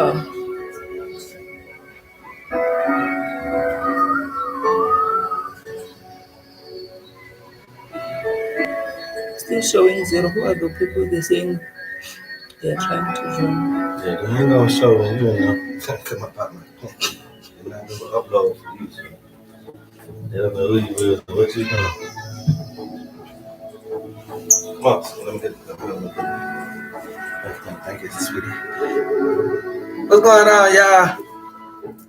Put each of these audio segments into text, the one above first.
Oh. Still showing zero. Who are the people they're saying they're trying to join? Yeah, they ain't gonna show when you come up out my they're not gonna upload for you. So they don't know who you is or what you doing. Come on, so let me get the Thank you, sweetie. What's going on, y'all?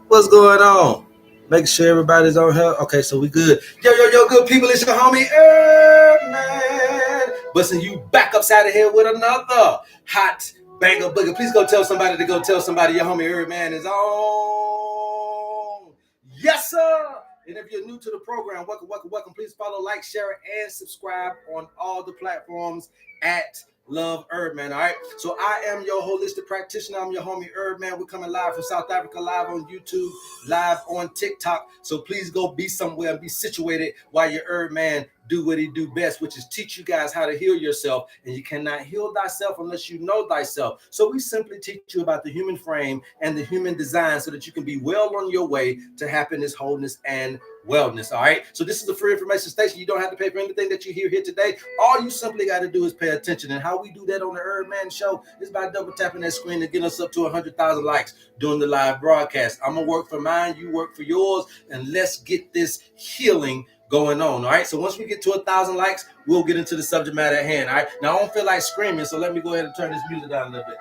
What's going on? Make sure everybody's on here. Okay, so we good. Yo, good people. It's your homie HerbMan. Busting you back upside the head with another hot banger boogie. Please go tell somebody to go tell somebody your homie HerbMan is on. Yes, sir. And if you're new to the program, welcome. Please follow, like, share, and subscribe on all the platforms at Love HerbMan. All right. So I am your holistic practitioner. I'm your homie HerbMan. We're coming live from South Africa, live on YouTube, live on TikTok. So please go be somewhere and be situated while your HerbMan do what he do best, which is teach you guys how to heal yourself. And you cannot heal thyself unless you know thyself. So we simply teach you about the human frame and the human design so that you can be well on your way to happiness, wholeness, and wellness. All right. So this is a free information station. You don't have to pay for anything that you hear here today. All you simply got to do is pay attention. And how we do that on the HerbMan Show is by double tapping that screen and getting us up to 100,000 likes during the live broadcast. I'm gonna work for mine, you work for yours, and let's get this healing going on. All right. So once we get to 1,000 likes, we'll get into the subject matter at hand. All right. Now I don't feel like screaming, so let me go ahead and turn this music down a little bit.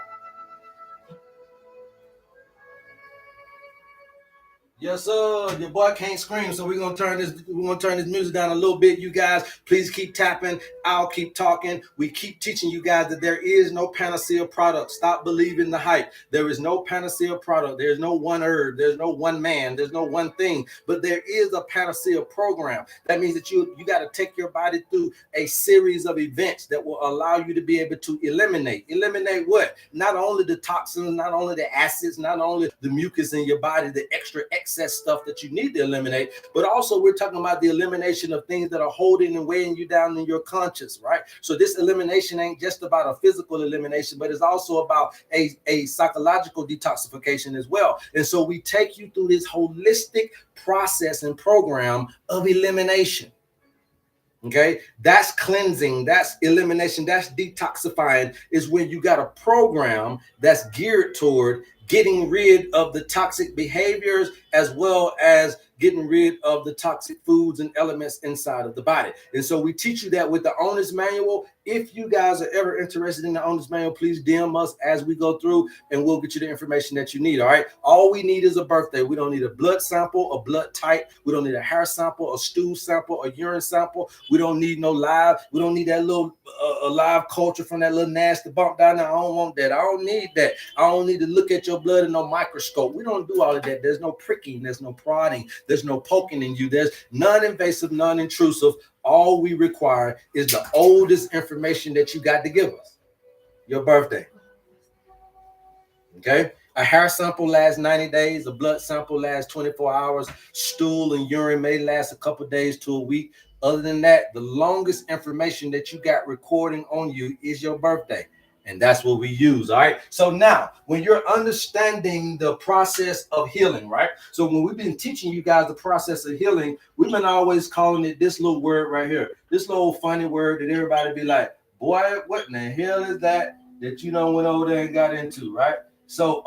Yes, sir. Your boy can't scream, so we're gonna turn this music down a little bit. You guys, please keep tapping. I'll keep talking. We keep teaching you guys that there is no panacea product. Stop believing the hype. There is no panacea product. There's no one herb. There's no one man. There's no one thing. But there is a panacea program. That means that you got to take your body through a series of events that will allow you to be able to eliminate what? Not only the toxins, not only the acids, not only the mucus in your body, the extra excess stuff that you need to eliminate, but also we're talking about the elimination of things that are holding and weighing you down in your conscience, right? So this elimination ain't just about a physical elimination, but it's also about a psychological detoxification as well. And so we take you through this holistic process and program of elimination. Okay, that's cleansing, that's elimination, that's detoxifying, is when you got a program that's geared toward getting rid of the toxic behaviors as well as getting rid of the toxic foods and elements inside of the body. And so we teach you that with the owner's manual. If you guys are ever interested in the owner's manual, please DM us as we go through and we'll get you the information that you need. All right. All we need is a birthday. We don't need a blood sample, a blood type. We don't need a hair sample, a stool sample, a urine sample. We don't need no live. We don't need that little a live culture from that little nasty bump down there. I don't want that. I don't need that. I don't need to look at your blood in no microscope. We don't do all of that. There's no pricking. There's no prodding. There's no poking in you. There's non-invasive, non-intrusive. All we require is the oldest information that you got to give us, your birthday. Okay. A hair sample lasts 90 days. A blood sample lasts 24 hours. Stool and urine may last a couple days to a week. Other than that, the longest information that you got recording on you is your birthday. And that's what we use. All right. So now when you're understanding the process of healing, right? So when we've been teaching you guys the process of healing, we've been always calling it this little word right here, this little funny word that everybody be like, boy, what in the hell is that you know went over there and got into, right? So,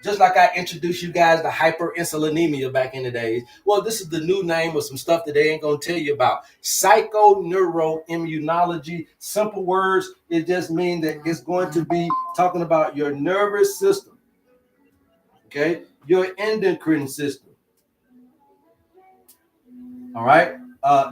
just like I introduced you guys to hyperinsulinemia back in the days, well, this is the new name of some stuff that they ain't going to tell you about. Psychoneuroimmunology. Simple words, it just means that it's going to be talking about your nervous system, okay? Your endocrine system, all right?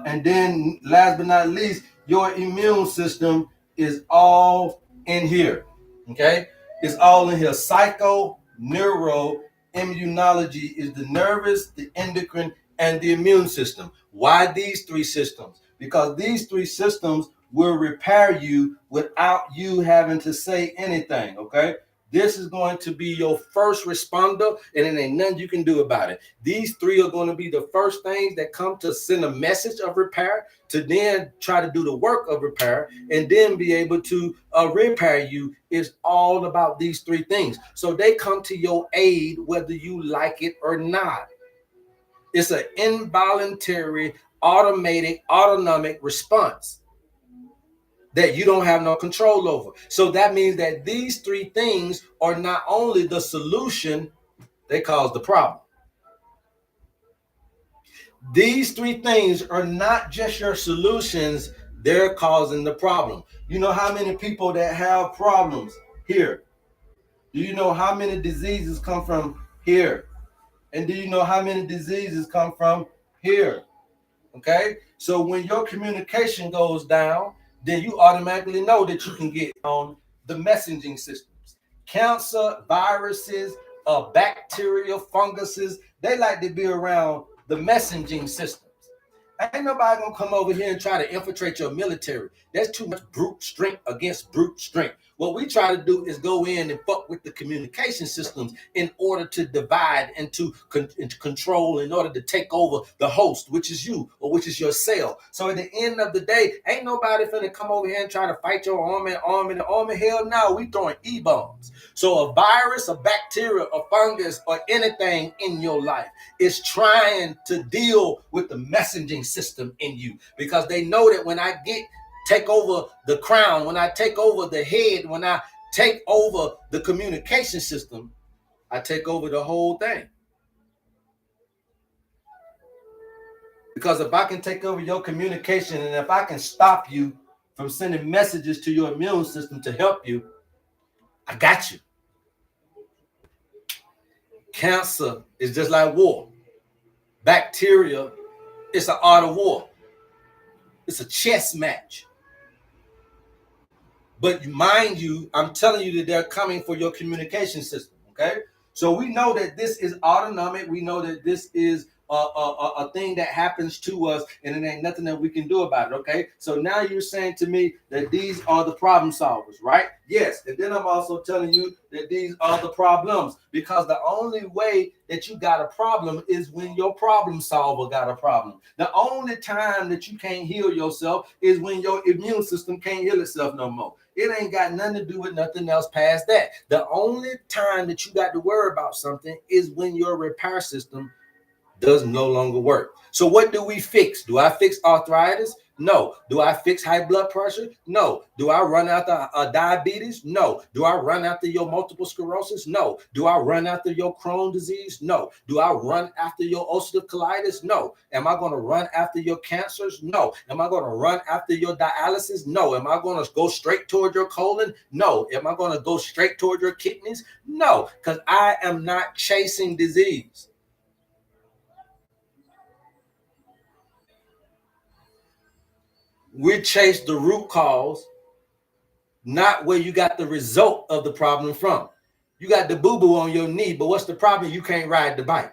And then last but not least, your immune system is all in here, okay? It's all in here. Psychoneuroimmunology is the nervous, the endocrine, and the immune system. Why these three systems? Because these three systems will repair you without you having to say anything, okay? This is going to be your first responder, and it ain't nothing you can do about it. These three are going to be the first things that come to send a message of repair, to then try to do the work of repair, and then be able to repair you. Is all about these three things. So they come to your aid whether you like it or not. It's an involuntary, automated, autonomic response that you don't have no control over. So that means that these three things are not only the solution, they cause the problem. These three things are not just your solutions, they're causing the problem. You know how many people that have problems here? Do you know how many diseases come from here? And do you know how many diseases come from here? Okay, so when your communication goes down, then you automatically know that you can get on the messaging systems. Cancer, viruses, bacteria, funguses, they like to be around the messaging systems. Ain't nobody gonna come over here and try to infiltrate your military. That's too much brute strength against brute strength. What we try to do is go in and fuck with the communication systems in order to divide and to control, in order to take over the host, which is you or which is your cell. So at the end of the day, ain't nobody finna come over here and try to fight your army. Hell no, we throwing E-bombs. So a virus, a bacteria, a fungus, or anything in your life is trying to deal with the messaging system in you, because they know that when I take over the crown, when I take over the head, when I take over the communication system, I take over the whole thing. Because if I can take over your communication, and if I can stop you from sending messages to your immune system to help you, I got you. Cancer is just like war. Bacteria, it's an art of war. It's a chess match. But mind you, I'm telling you that they're coming for your communication system, okay? So we know that this is autonomic. We know that this is a thing that happens to us, and it ain't nothing that we can do about it, okay? So now you're saying to me that these are the problem solvers, right? Yes, and then I'm also telling you that these are the problems, because the only way that you got a problem is when your problem solver got a problem. The only time that you can't heal yourself is when your immune system can't heal itself no more. It ain't got nothing to do with nothing else past that. The only time that you got to worry about something is when your repair system does no longer work. So what do we fix? Do I fix arthritis? No. Do I fix high blood pressure? No. Do I run after diabetes? No. Do I run after your multiple sclerosis? No. Do I run after your Crohn's disease? No. Do I run after your ulcerative colitis? No. Am I going to run after your cancers? No. Am I going to run after your dialysis? No. Am I going to go straight toward your colon? No. Am I going to go straight toward your kidneys? No, because I am not chasing disease. We chase the root cause, not where you got the result of the problem from. You got the boo-boo on your knee, but what's the problem? You can't ride the bike.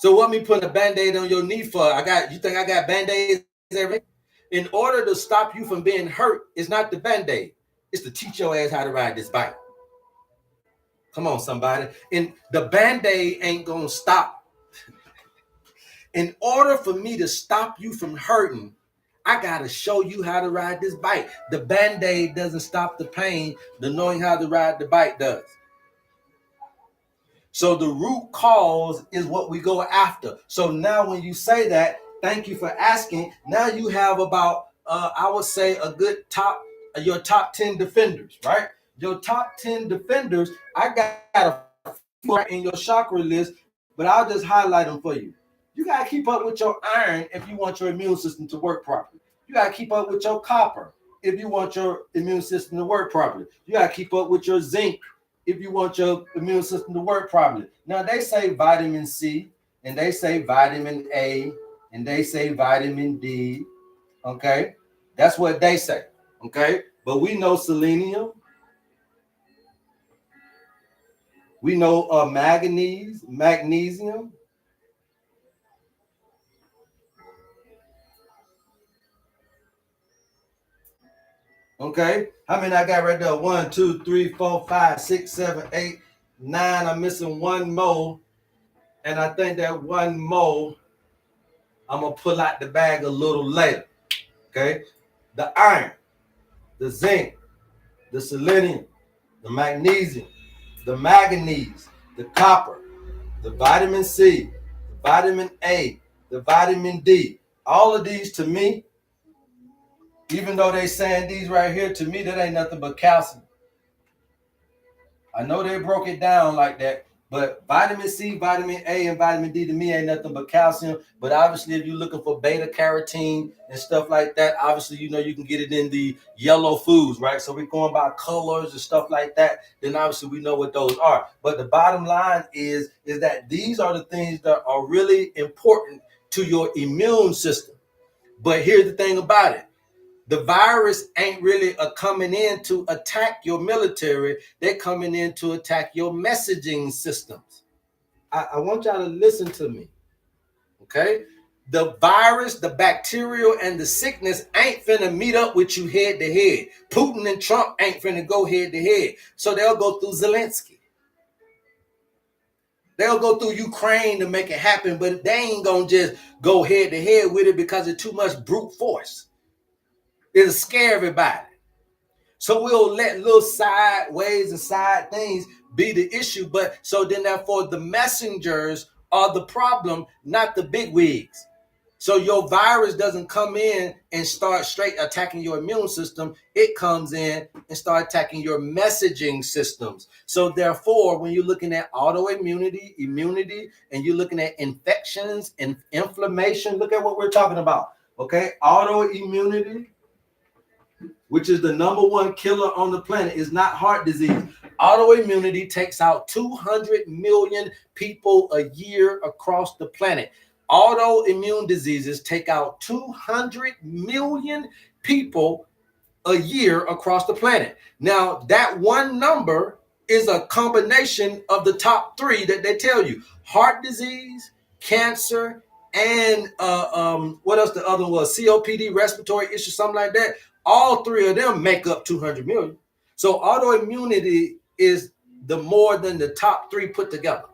So what me put a Band-Aid on your knee for? You think I got Band-Aids every day? In order to stop you from being hurt, it's not the Band-Aid. It's to teach your ass how to ride this bike. Come on, somebody. And the Band-Aid ain't gonna stop. In order for me to stop you from hurting, I gotta show you how to ride this bike. The Band-Aid doesn't stop the pain. The knowing how to ride the bike does. So the root cause is what we go after. So now when you say that, thank you for asking. Now you have about, I would say, your top 10 defenders, right? Your top 10 defenders, I got a few in your chakra list, but I'll just highlight them for you. You got to keep up with your iron if you want your immune system to work properly. You got to keep up with your copper if you want your immune system to work properly. You got to keep up with your zinc if you want your immune system to work properly. Now, they say vitamin C, and they say vitamin A, and they say vitamin D, okay? That's what they say, okay? But we know selenium. We know magnesium. Okay, how many I got right there? 1, 2, 3, 4, 5, 6, 7, 8, 9. I'm missing one more, and I think that one more I'm gonna pull out the bag a little later. Okay, the iron, the zinc, the selenium, the magnesium, the manganese, the copper, the vitamin C, the vitamin A, the vitamin D. All of these to me, even though they saying these right here, to me that ain't nothing but calcium. I know they broke it down like that, but vitamin C, vitamin A, and vitamin D to me ain't nothing but calcium. But obviously, if you're looking for beta carotene and stuff like that, obviously you know you can get it in the yellow foods, right? So we're going by colors and stuff like that. Then obviously we know what those are. But the bottom line is that these are the things that are really important to your immune system. But here's the thing about it. The virus ain't really coming in to attack your military. They're coming in to attack your messaging systems. I want y'all to listen to me, okay? The virus, the bacterial, and the sickness ain't finna meet up with you head to head. Putin and Trump ain't finna go head to head. So they'll go through Zelensky. They'll go through Ukraine to make it happen, but they ain't gonna just go head to head with it because of too much brute force. It'll scare everybody. So we'll let little sideways and side things be the issue. But so then therefore the messengers are the problem, not the big wigs. So your virus doesn't come in and start straight attacking your immune system. It comes in and start attacking your messaging systems. So therefore, when you're looking at autoimmunity, immunity, and you're looking at infections and inflammation, look at what we're talking about. Okay, autoimmunity, which is the number one killer on the planet, is not heart disease. Autoimmunity takes out 200 million people a year across the planet. Autoimmune diseases take out 200 million people a year across the planet. Now, that one number is a combination of the top three that they tell you: heart disease, cancer, and what else the other was? COPD, respiratory issue, something like that. All three of them make up 200 million. So autoimmunity is the more than the top three put together.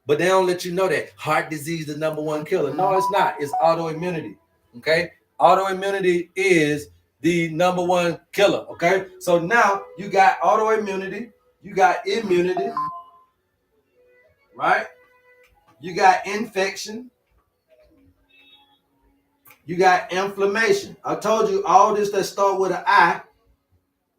But they don't let you know that heart disease is the number one killer. No, it's not. It's autoimmunity. Okay? Autoimmunity is the number one killer. Okay? So now you got autoimmunity, you got immunity, right? You got infection, you got inflammation. I told you all this that start with an I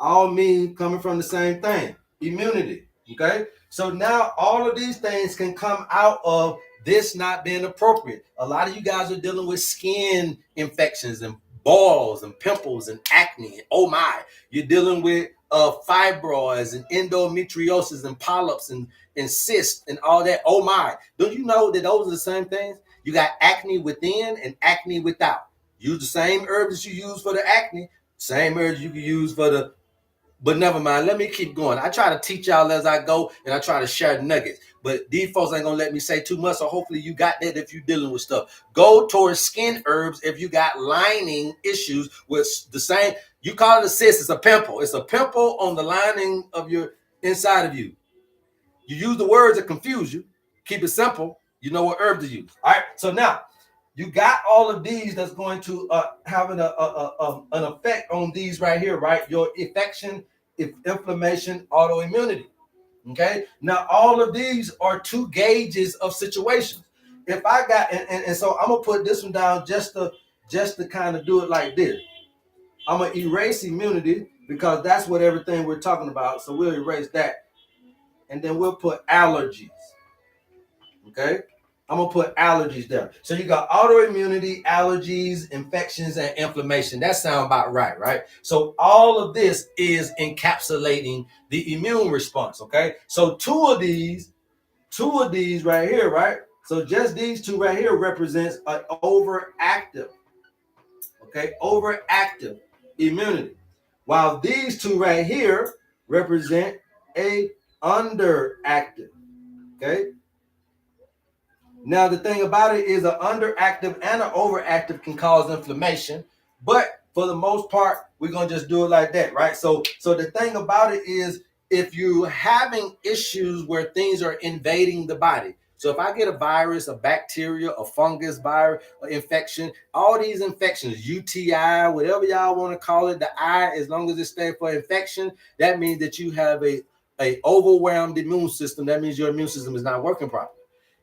all mean coming from the same thing: immunity. Okay, so now all of these things can come out of this not being appropriate. A lot of you guys are dealing with skin infections and boils and pimples and acne. Oh my, you're dealing with fibroids and endometriosis and polyps and cysts and all that. Oh my, don't you know that those are the same things? You got acne within and acne without. Use the same herbs you use for the acne, same herbs you can use for the. But never mind. Let me keep going. I try to teach y'all as I go, and I try to share nuggets. But these folks ain't gonna let me say too much. So hopefully you got that if you're dealing with stuff. Go towards skin herbs if you got lining issues with the same. You call it a cyst. It's a pimple. It's a pimple on the lining of your inside of you. You use the words that confuse you. Keep it simple. You know what herb to use. All right. So now you got all of these that's going to have an effect on these right here, right? Your infection, inflammation, autoimmunity. Okay. Now all of these are two gauges of situations. If I got and so I'm gonna put this one down just to kind of do it like this. I'm gonna erase immunity because that's what everything we're talking about. So we'll erase that, and then we'll put allergies. Okay. I'm gonna put allergies there. So you got autoimmunity, allergies, infections, and inflammation. That sounds about right, right? So all of this is encapsulating the immune response. Okay. So two of these right here, right? So just these two right here represents an overactive, okay, overactive immunity, while these two right here represent a underactive. Okay. Now, the thing about it is an underactive and an overactive can cause inflammation, but for the most part, we're gonna just do it like that, right? So the thing about it is, if you're having issues where things are invading the body. So if I get a virus, a bacteria, a fungus virus, an infection, all these infections, UTI, whatever y'all want to call it, the I, as long as it stands for infection, that means that you have a overwhelmed immune system. That means your immune system is not working properly.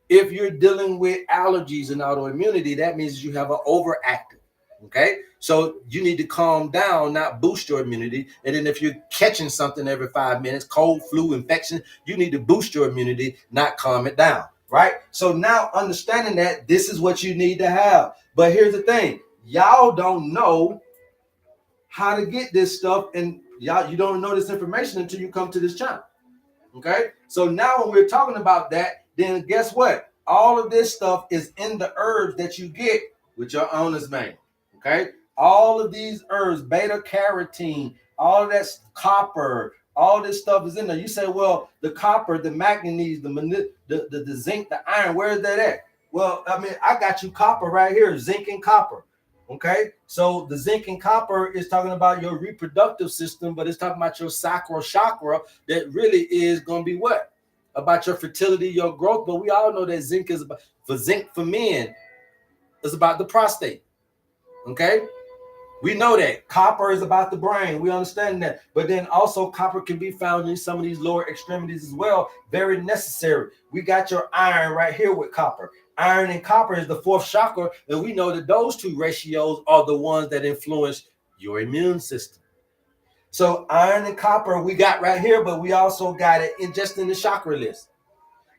If you're dealing with allergies and autoimmunity, that means you have an overactive. Okay, so you need to calm down, not boost your immunity. And then if you're catching something every 5 minutes, cold, flu, infection, you need to boost your immunity, not calm it down. Right? So now understanding that, this is what you need to have. But here's the thing, y'all don't know how to get this stuff, and you don't know this information until you come to this channel. Okay, so now when we're talking about that, then guess what? All of this stuff is in the herbs that you get with your owner's manual. Okay, all of these herbs, beta carotene, all of that copper, all this stuff is in there. You say, well, the copper, the manganese, the zinc, the iron, where is that at? Well, I mean, I got you copper right here, zinc and copper. Okay, so the zinc and copper is talking about your reproductive system, but it's talking about your sacral chakra that really is going to be what? About your fertility, your growth. But we all know that zinc is about, for men, is about the prostate. Okay, we know that copper is about the brain. We understand that. But then also copper can be found in some of these lower extremities as well. Very necessary. We got your iron right here with copper. Iron and copper is the fourth chakra, and we know that those two ratios are the ones that influence your immune system. So iron and copper we got right here, but we also got it just in the chakra list.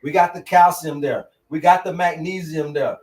We got the calcium there. We got the magnesium there.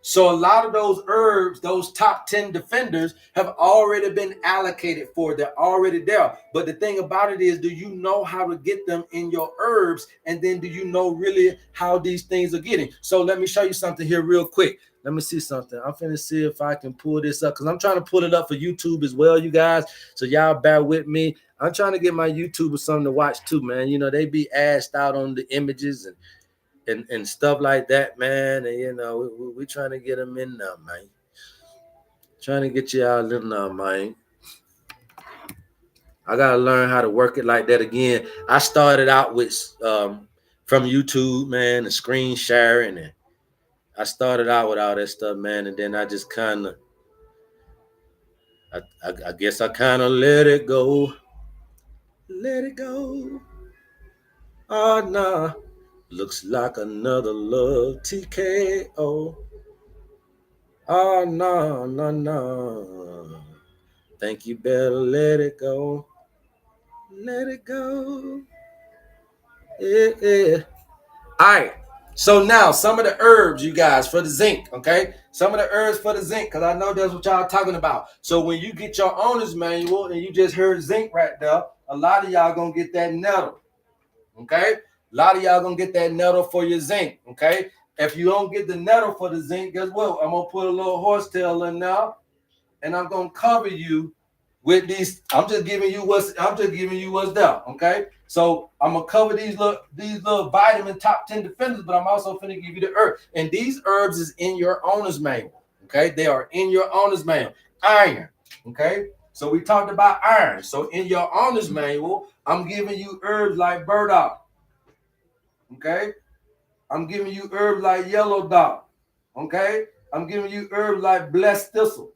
So a lot of those herbs, those top 10 defenders, have already been allocated for. They're already there. But the thing about it is, do you know how to get them in your herbs? And then do you know really how these things are getting? So let me show you something here real quick. Let me see something. I'm finna see if I can pull this up, because I'm trying to pull it up for YouTube as well, you guys. So y'all bear with me. I'm trying to get my YouTubers something to watch too, man. You know, they be assed out on the images and stuff like that, man. And you know, we trying to get them in there, man. Trying to get you out in there, man. I gotta learn how to work it like that again. I started out with from YouTube, man, and screen sharing, and I started out with all that stuff, man, and then I just kind of, I guess I kind of let it go. Let it go. Oh, nah. Looks like another love TKO. Oh, no, no, no. Think you better let it go. Let it go. Yeah, yeah. All right. So now some of the herbs, you guys, for the zinc, okay? Some of the herbs for the zinc, because I know that's what y'all talking about. So when you get your owner's manual and you just heard zinc right there, a lot of y'all gonna get that nettle, okay? A lot of y'all gonna get that nettle for your zinc, okay? If you don't get the nettle for the zinc, guess what? I'm gonna put a little horsetail in now, and I'm gonna cover you with these. I'm just giving you what's there. Okay. So I'm gonna cover these little vitamin top 10 defenders, but I'm also gonna give you the herb. And these herbs is in your owner's manual. Okay, they are in your owner's manual. Iron. Okay. So we talked about iron. So in your owner's manual, I'm giving you herbs like burdock. Okay. I'm giving you herbs like yellow dock. Okay. I'm giving you herbs like blessed thistle.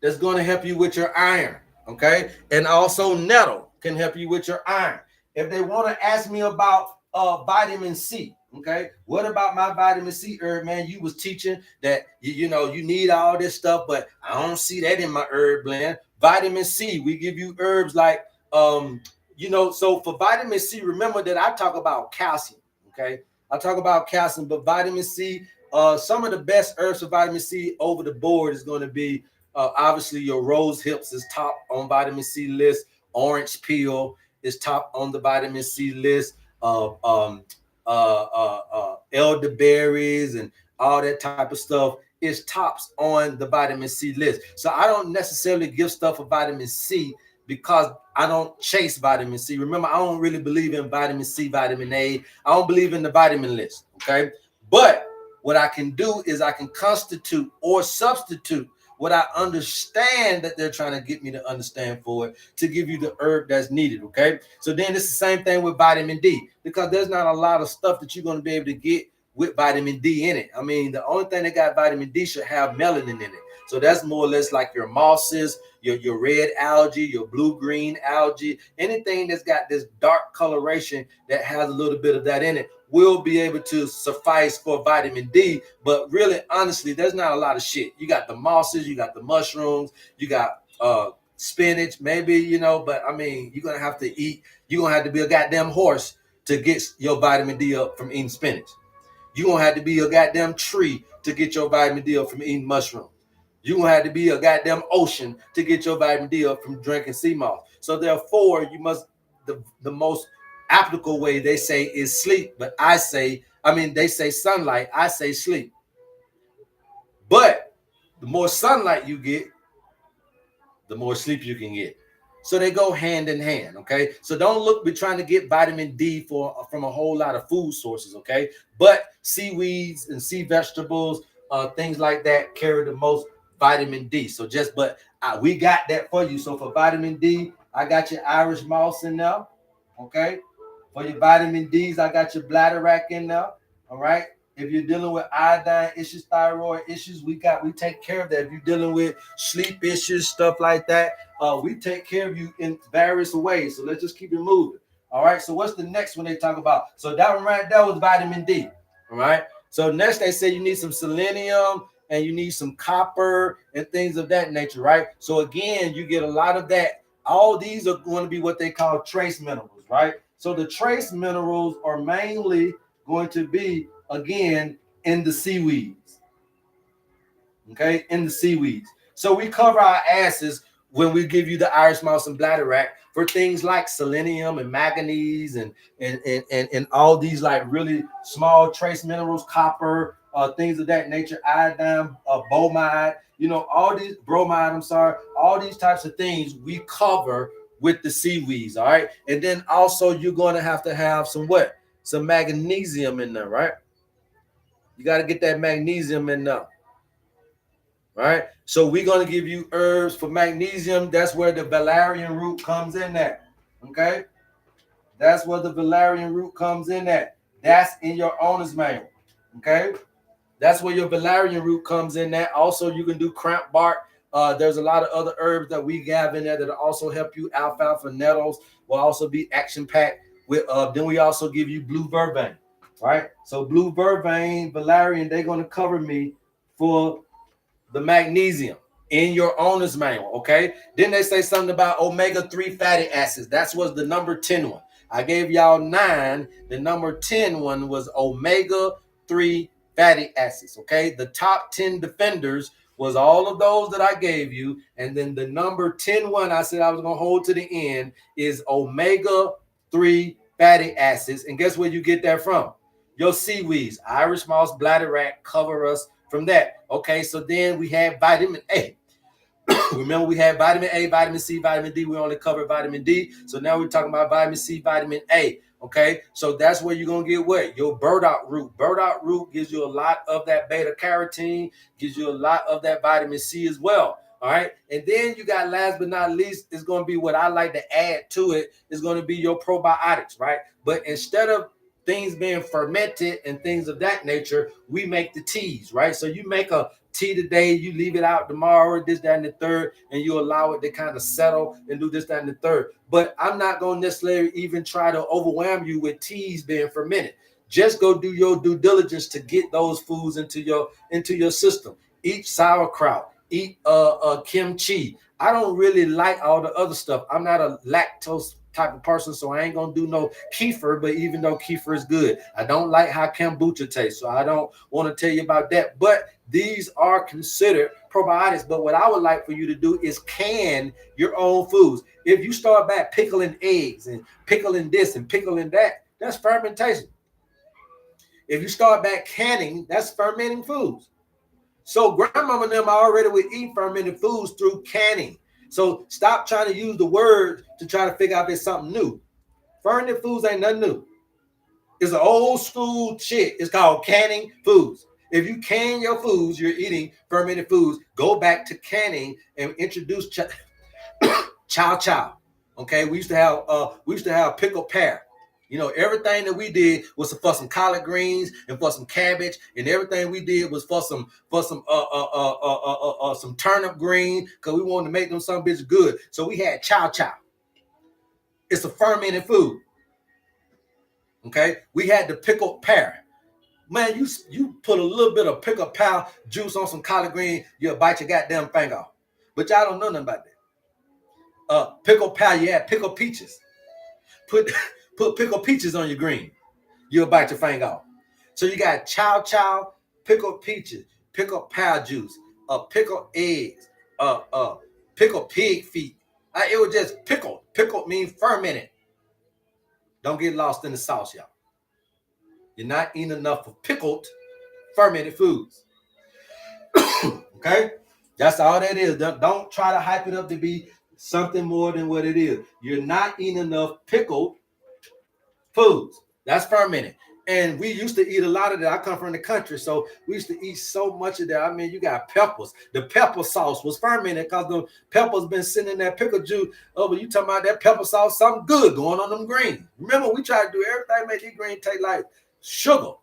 That's going to help you with your iron, okay? And also nettle can help you with your iron. If they want to ask me about vitamin C, okay? What about my vitamin C herb, man? You was teaching that, you know, you need all this stuff, but I don't see that in my herb blend. Vitamin C, we give you herbs like, you know, so for vitamin C, remember that I talk about calcium, okay? I talk about calcium, but vitamin C, some of the best herbs for vitamin C over the board is going to be obviously your rose hips is top on vitamin C list. Orange peel is top on the vitamin C list. Elderberries and all that type of stuff is tops on the vitamin C list. So I don't necessarily give stuff for vitamin C because I don't chase vitamin C. Remember, I don't really believe in vitamin C, vitamin A. I don't believe in the vitamin list. Okay, but what I can do is I can constitute or substitute what I understand that they're trying to get me to understand for it to give you the herb that's needed, okay? So then it's the same thing with vitamin D, because there's not a lot of stuff that you're going to be able to get with vitamin D in it. I mean, the only thing that got vitamin D should have melanin in it. So that's more or less like your mosses, your red algae, your blue-green algae, anything that's got this dark coloration that has a little bit of that in it will be able to suffice for vitamin D. But really, honestly, there's not a lot of shit. You got the mosses, you got the mushrooms, you got spinach, maybe, you know, but I mean, you're going to have to eat, you're going to have to be a goddamn horse to get your vitamin D up from eating spinach. You're going to have to be a goddamn tree to get your vitamin D up from eating mushrooms. You're going to have to be a goddamn ocean to get your vitamin D up from drinking sea moss. So therefore, you must, the most applicable way they say is sleep, but they say sunlight, I say sleep. But the more sunlight you get, the more sleep you can get. So they go hand in hand, okay? So don't be trying to get vitamin D from a whole lot of food sources, okay? But seaweeds and sea vegetables, things like that carry the most vitamin D. So we got that for you. So for vitamin D, I got your Irish moss in there, okay? For your vitamin Ds, I got your bladderwrack in there, all right? If you're dealing with iodine issues, thyroid issues, we take care of that. If you're dealing with sleep issues, stuff like that, we take care of you in various ways. So let's just keep it moving. All right. So what's the next one they talk about? So that one right there was vitamin D. All right. So next they say you need some selenium and you need some copper and things of that nature, right? So again, you get a lot of that. All these are going to be what they call trace minerals, right? So the trace minerals are mainly going to be, again, in the seaweeds. Okay, in the seaweeds. So we cover our asses when we give you the Irish moss and bladderwrack for things like selenium and manganese and all these like really small trace minerals, copper, things of that nature, iodine, bromide, all these bromide, all these types of things we cover with the seaweeds, all right? And then also you're going to have some magnesium in there, right? You got to get that magnesium in there. Right? So we're going to give you herbs for magnesium. That's where the valerian root comes in at. Okay? That's where the valerian root comes in at. That's in your owner's manual. Okay? That's where your valerian root comes in at. Also, you can do cramp bark. There's a lot of other herbs that we have in there that also help you. Alfalfa nettles will also be action packed. Then we also give you blue vervain. Right? So blue vervain, valerian, they're going to cover me for the magnesium in your owner's manual, okay? Then they say something about omega-3 fatty acids. That was the number 10 one. I gave y'all 9. The number 10 one was omega-3 fatty acids, okay? The top 10 defenders was all of those that I gave you. And then the number 10 one I said I was going to hold to the end is omega-3 fatty acids. And guess where you get that from? Your seaweeds, Irish moss, bladderwrack cover us from that. Okay, so then we have vitamin A. Remember, we had vitamin A, vitamin C, vitamin D. We only covered vitamin D. So now we're talking about vitamin C, vitamin A. Okay, so that's where you're going to get what? Your burdock root. Burdock root gives you a lot of that beta carotene, gives you a lot of that vitamin C as well. All right, and then you got, last but not least, is going to be what I like to add to it, is going to be your probiotics, right? But instead of things being fermented and things of that nature, we make the teas, right? So you make a tea today, you leave it out tomorrow, this, that, and the third, and you allow it to kind of settle and do this, that, and the third. But I'm not going to necessarily even try to overwhelm you with teas being fermented. Just go do your due diligence to get those foods into your system. Eat sauerkraut, eat kimchi. I don't really like all the other stuff. I'm not a lactose type of person, so I ain't gonna do no kefir, but even though kefir is good, I don't like how kombucha tastes, so I don't want to tell you about that. But these are considered probiotics. But what I would like for you to do is can your own foods. If you start back pickling eggs and pickling this and pickling that, that's fermentation. If you start back canning, that's fermenting foods. So grandmama and them already would eat fermented foods through canning. So stop trying to use the word to try to figure out if it's something new. Fermented foods ain't nothing new. It's an old school shit. It's called canning foods. If you can your foods, you're eating fermented foods, go back to canning and introduce chow chow. Okay, we used to have pickled pear. You know, everything that we did was for some collard greens and for some cabbage, and everything we did was for some turnip green because we wanted to make them some bitch good. So we had chow chow. It's a fermented food. Okay, we had the pickled pear. Man, you put a little bit of pickled pear juice on some collard green, you'll bite your goddamn finger off. But y'all don't know nothing about that. Pickled pear, you had pickled peaches. Put put pickled peaches on your green, you'll bite your finger off. So you got chow chow, pickled peaches, pickled pear juice, pickled eggs, pickled pig feet. It was just pickled. Pickled means fermented. Don't get lost in the sauce, y'all. You're not eating enough of pickled, fermented foods. Okay? That's all that is. Don't try to hype it up to be something more than what it is. You're not eating enough pickled foods. That's fermented. And we used to eat a lot of that. I come from the country, so we used to eat so much of that. I mean, you got peppers. The pepper sauce was fermented because the peppers been sitting in that pickle juice. Oh, but you talking about that pepper sauce, something good going on them greens. Remember, we tried to do everything make these greens taste like sugar.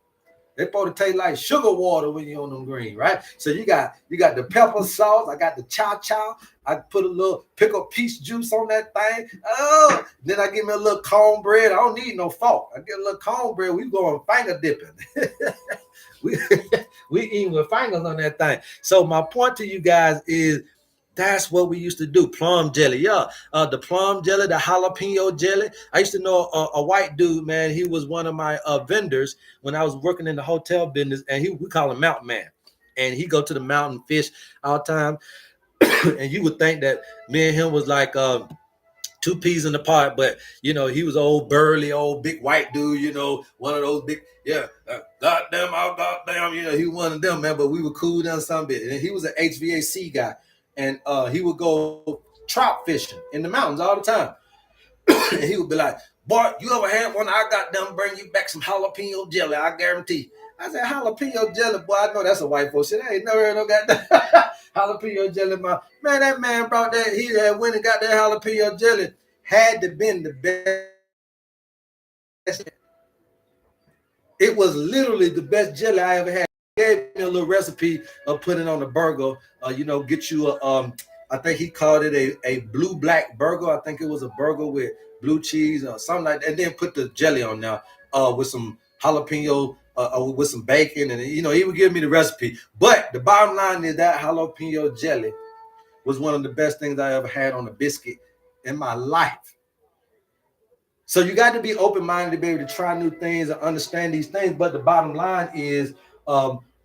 They supposed to taste like sugar water when you're on them green, right? So you got the pepper sauce. I got the chow chow. I put a little pickled peach juice on that thing. Oh, then I give me a little cornbread. I don't need no fork. I get a little cornbread. We going finger dipping. we eating with fingers on that thing. So my point to you guys is that's what we used to do. Plum jelly, yeah. The plum jelly, the jalapeno jelly. I used to know a white dude, man. He was one of my vendors when I was working in the hotel business, and we call him Mountain Man. And he go to the mountain fish all the time. And you would think that me and him was like two peas in the pot, but you know, he was old burly, old big white dude, you know, one of those big, goddamn, you know, he was one of them, man. But we were cool down some bit. And he was an HVAC guy, and he would go trout fishing in the mountains all the time. And he would be like, "Boy, you ever had one? I got them bring you back some jalapeno jelly, I guarantee." I said, "Jalapeno jelly, boy, I know that's a white folks shit. I ain't never heard no goddamn jalapeno jelly." Man, that man brought that. He had went and got that jalapeno jelly. Had to been the best. It was literally the best jelly I ever had. He gave me a little recipe of putting on a burger. You know, get you a I think he called it a blue black burger. I think it was a burger with blue cheese or something like that. And then put the jelly on there with some jalapeno, with some bacon. And, you know, he would give me the recipe. But the bottom line is that jalapeno jelly was one of the best things I ever had on a biscuit in my life. So you got to be open-minded to be able to try new things and understand these things. But the bottom line is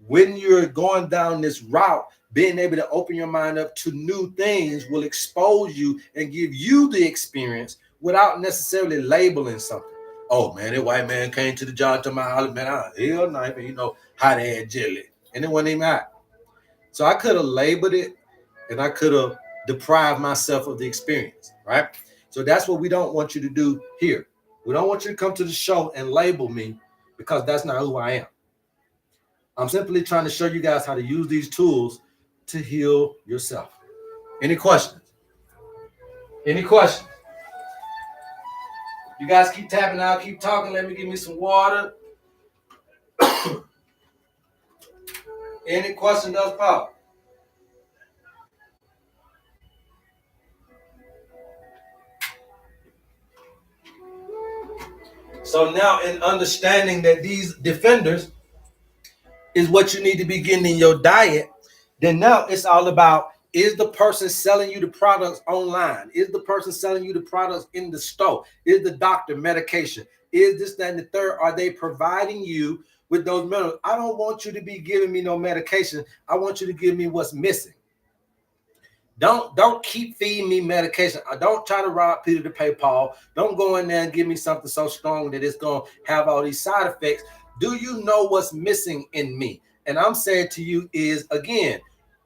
when you're going down this route, being able to open your mind up to new things will expose you and give you the experience without necessarily labeling something. Oh, man, that white man came to the job to my house, man, hell knife, and you know, hot ass jelly. And it wasn't even hot. So I could have labeled it and I could have deprived myself of the experience, right? So that's what we don't want you to do here. We don't want you to come to the show and label me because that's not who I am. I'm simply trying to show you guys how to use these tools to heal yourself. Any questions? Any questions? You guys keep tapping out, keep talking. Let me give me some water. Any question does pop? So now in understanding that these defenders is what you need to be getting in your diet, then now it's all about, is the person selling you the products online? Is the person selling you the products in the store? Is the doctor medication? Is this, that, and the third? Are they providing you with those minerals? I don't want you to be giving me no medication. I want you to give me what's missing. Don't keep feeding me medication. I don't try to rob Peter to pay Paul. Don't go in there and give me something so strong that it's going to have all these side effects. Do you know what's missing in me? And I'm saying to you is, again,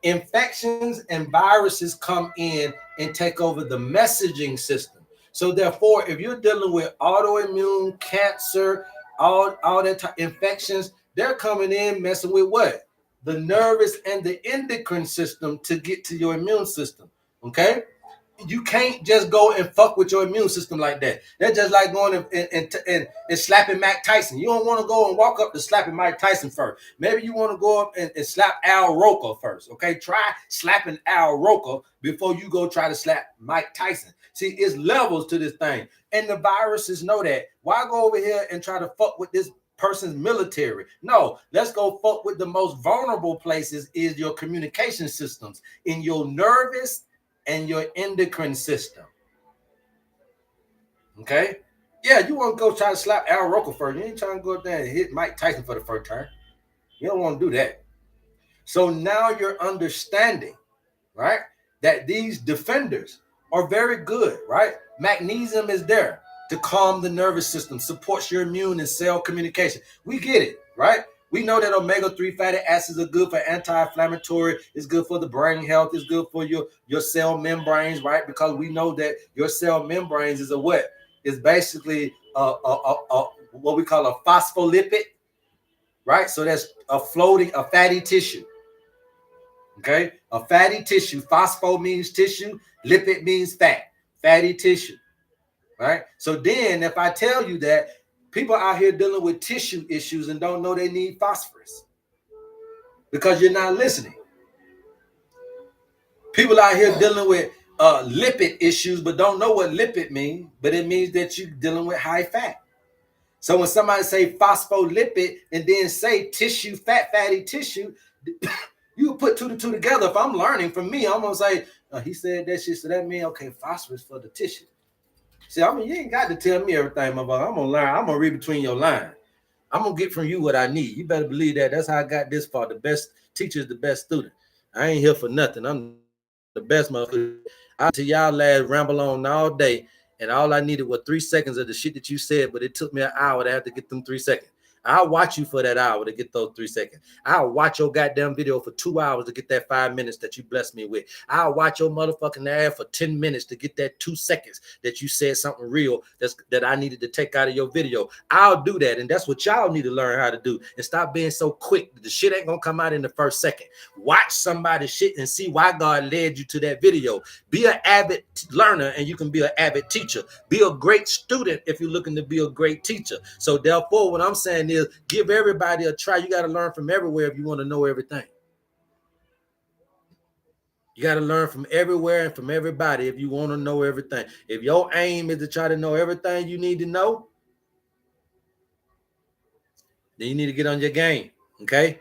infections and viruses come in and take over the messaging system. So therefore, if you're dealing with autoimmune, cancer, all that infections, they're coming in messing with what? the nervous and the endocrine system to get to your immune system. Okay? You can't just go and fuck with your immune system like that. That's just like going and slapping Mike Tyson. You don't want to go and walk up to slapping Mike Tyson first. Maybe you want to go up and slap Al Roker first. Okay, try slapping Al Roker before you go try to slap Mike Tyson. See, it's levels to this thing, and the viruses know that. Why go over here and try to fuck with this person's military? No, let's go fuck with the most vulnerable places is your communication systems in your nervous and your endocrine system. Okay? Yeah, you want to go try to slap Al Roker first. You ain't trying to go there and hit Mike Tyson for the first time. You don't want to do that. So now you're understanding, right, that these defenders are very good, right? Magnesium is there to calm the nervous system, supports your immune and cell communication. We get it, right? We know that omega-3 fatty acids are good for anti-inflammatory. It's good for the brain health. It's good for your cell membranes, right? Because we know that your cell membranes is a what? It's basically what we call a phospholipid, right? So that's a fatty tissue. Okay, a fatty tissue. Phospho means tissue. Lipid means fat. Fatty tissue, right? So then, if I tell you that people out here dealing with tissue issues and don't know they need phosphorus because you're not listening. People out here dealing with lipid issues but don't know what lipid means, but it means that you're dealing with high fat. So when somebody say phospholipid and then say tissue, fatty tissue, you put two to two together. If I'm learning from me, I'm gonna say he said that shit, so that means okay, phosphorus for the tissue. See, I mean, you ain't got to tell me everything, motherfucker. I'm gonna learn. I'm gonna read between your lines. I'm gonna get from you what I need. You better believe that. That's how I got this far. The best teacher is the best student. I ain't here for nothing. I'm the best motherfucker. I to y'all lads ramble on all day, and all I needed was 3 seconds of the shit that you said, but it took me an hour to have to get them 3 seconds. I'll watch you for that hour to get those 3 seconds. I'll watch your goddamn video for 2 hours to get that 5 minutes that you blessed me with. I'll watch your motherfucking ad for 10 minutes to get that 2 seconds that you said something real that I needed to take out of your video. I'll do that. And that's what y'all need to learn how to do. And stop being so quick. The shit ain't gonna come out in the first second. Watch somebody's shit and see why God led you to that video. Be an avid learner and you can be an avid teacher. Be a great student if you're looking to be a great teacher. So therefore, what I'm saying is give everybody a try. You got to learn from everywhere if you want to know everything. You got to learn from everywhere and from everybody if you want to know everything. If your aim is to try to know everything you need to know, then you need to get on your game, okay?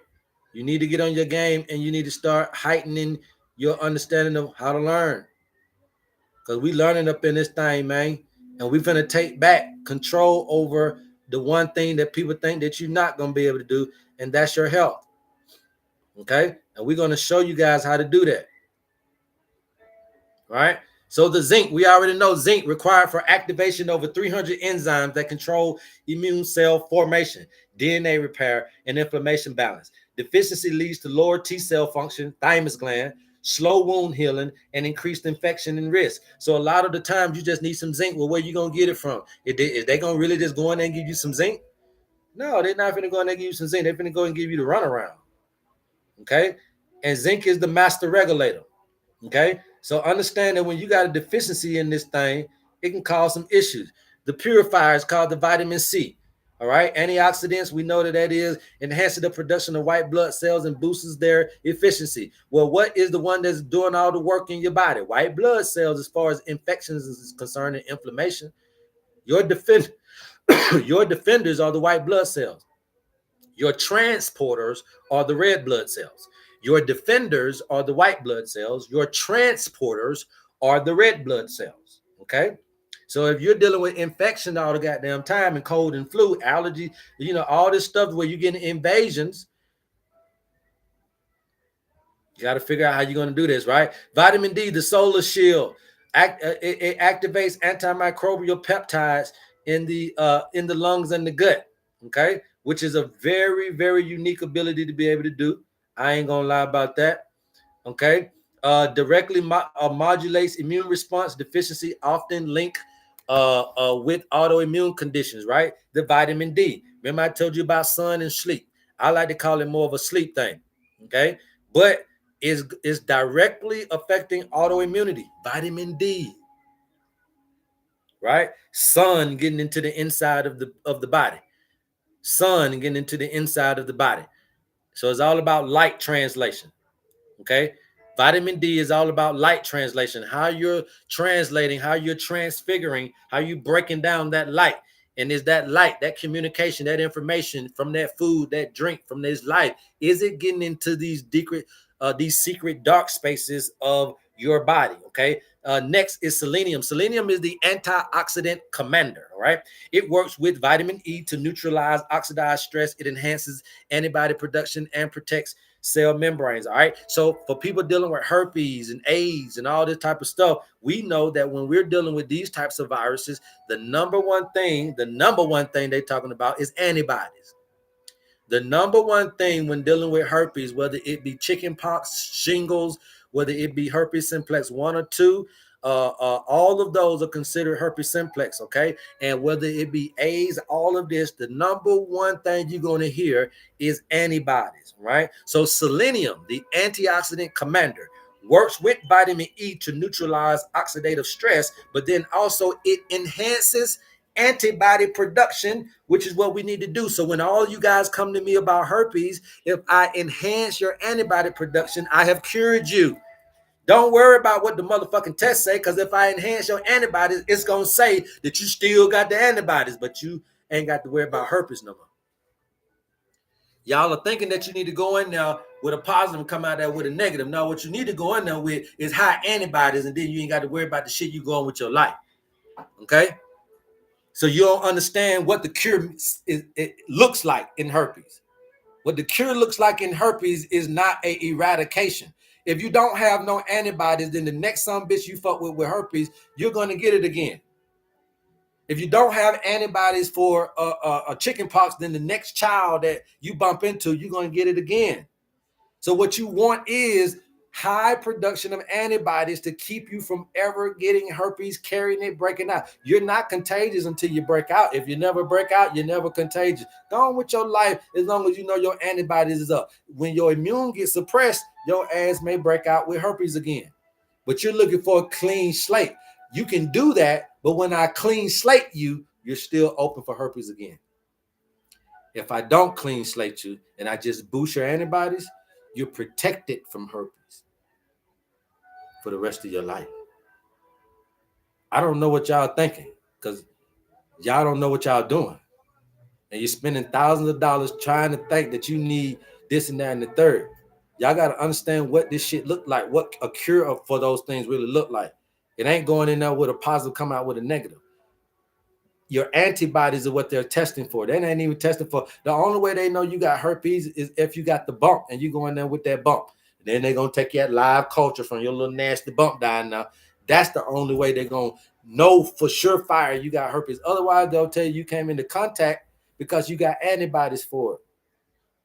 You need to get on your game and you need to start heightening your understanding of how to learn. Because we learning up in this thing, man. And we're going to take back control over the one thing that people think that you're not going to be able to do, and that's your health. Okay? And we're going to show you guys how to do that. All right? So the zinc, we already know zinc required for activation over 300 enzymes that control immune cell formation, DNA repair, and inflammation balance. Deficiency leads to lower T cell function, thymus gland, slow wound healing, and increased infection and risk. So a lot of the times you just need some zinc. Well, where you going to get it from? Is they going to really just go in there and give you some zinc? No, they're not going to go in there and give you some zinc. They're going to go and give you the runaround. Okay? And zinc is the master regulator. Okay? So understand that when you got a deficiency in this thing, it can cause some issues. The purifier is called the vitamin C. All right, antioxidants, we know that is enhancing the production of white blood cells and boosts their efficiency. Well, what is the one that's doing all the work in your body? White blood cells, as far as infections is concerned and inflammation. Your defenders are the white blood cells. Your transporters are the red blood cells. Your defenders are the white blood cells. Your transporters are the red blood cells. Okay. So if you're dealing with infection all the goddamn time and cold and flu, allergy, all this stuff where you're getting invasions, you got to figure out how you're going to do this, right? Vitamin D, the solar shield, it activates antimicrobial peptides in the lungs and the gut, okay? Which is a very, very unique ability to be able to do. I ain't going to lie about that, okay? Directly modulates immune response deficiency, often linked with autoimmune conditions, right? The vitamin D. Remember I told you about sun and sleep. I like to call it more of a sleep thing. Okay, but is directly affecting autoimmunity. Vitamin D, right? Sun getting into the inside of the body. Sun getting into the inside of the body. So it's all about light translation. Okay. Vitamin D is all about light translation, how you're translating, how you're transfiguring, how you breaking down that light. And is that light, that communication, that information from that food, that drink, from this life, is it getting into these secret dark spaces of your body? Okay. Next is selenium. Selenium is the antioxidant commander. All right. It works with vitamin E to neutralize oxidized stress. It enhances antibody production and protects cell membranes. All right. So for people dealing with herpes and AIDS and all this type of stuff, we know that when we're dealing with these types of viruses, the number one thing they're talking about is antibodies. The number one thing when dealing with herpes, whether it be chickenpox, shingles, whether it be herpes simplex 1 or 2, all of those are considered herpes simplex, okay? And whether it be AIDS, all of this, the number one thing you're going to hear is antibodies, right? So selenium, the antioxidant commander, works with vitamin E to neutralize oxidative stress, but then also it enhances antibody production, which is what we need to do. So when all you guys come to me about herpes, if I enhance your antibody production, I have cured you. Don't worry about what the motherfucking tests say, because if I enhance your antibodies, it's going to say that you still got the antibodies, but you ain't got to worry about herpes no more. Y'all are thinking that you need to go in there with a positive and come out there with a negative. No, what you need to go in there with is high antibodies, and then you ain't got to worry about the shit you going with your life. Okay? So you don't understand what the cure it looks like in herpes. What the cure looks like in herpes is not a eradication. If you don't have no antibodies, then the next son bitch you fuck with herpes, you're going to get it again. If you don't have antibodies for a chicken pox, then the next child that you bump into, you're going to get it again. So what you want is high production of antibodies to keep you from ever getting herpes, carrying it, breaking out. You're not contagious until you break out. If you never break out, you're never contagious. Go on with your life as long as you know your antibodies is up. When your immune gets suppressed, your ass may break out with herpes again. But you're looking for a clean slate. You can do that, but when I clean slate you, you're still open for herpes again. If I don't clean slate you and I just boost your antibodies, you're protected from herpes for the rest of your life. I don't know what y'all thinking, because y'all don't know what y'all doing. And you're spending thousands of dollars trying to think that you need this and that and the third. Y'all got to understand what this shit look like, what a cure for those things really look like. It ain't going in there with a positive, come out with a negative. Your antibodies are what they're testing for. They ain't even testing for. The only way they know you got herpes is if you got the bump and you go in there with that bump. Then they're going to take that live culture from your little nasty bump dying now. That's the only way they're going to know for sure fire you got herpes. Otherwise, they'll tell you came into contact because you got antibodies for it.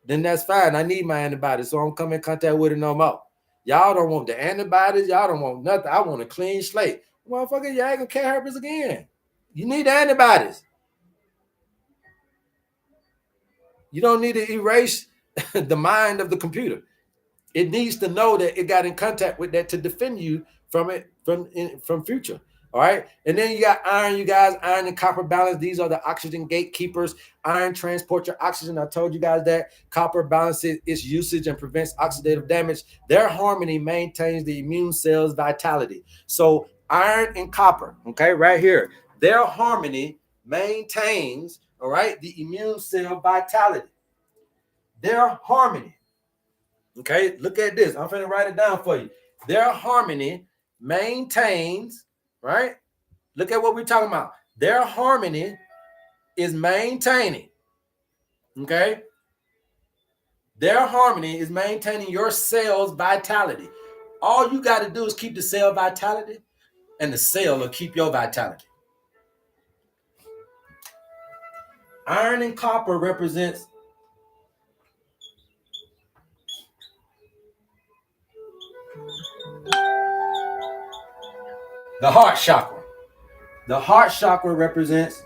Then that's fine. I need my antibodies, so I don't come in contact with it no more. Y'all don't want the antibodies. Y'all don't want nothing. I want a clean slate. Motherfucker, y'all ain't going to catch herpes again. You need antibodies. You don't need to erase the mind of the computer. It needs to know that it got in contact with that to defend you from it from future. All right. And then you got iron, you guys, iron and copper balance. These are the oxygen gatekeepers. Iron transports your oxygen. I told you guys that. Copper balances its usage and prevents oxidative damage. Their harmony maintains the immune cell's vitality. So iron and copper, okay, right here, their harmony maintains, all right, the immune cell vitality. Their harmony. Okay, look at this. I'm going to write it down for you. Their harmony maintains, right? Look at what we're talking about. Their harmony is maintaining, okay? Their harmony is maintaining your cell's vitality. All you got to do is keep the cell vitality, and the cell will keep your vitality. Iron and copper represents the heart chakra. The heart chakra represents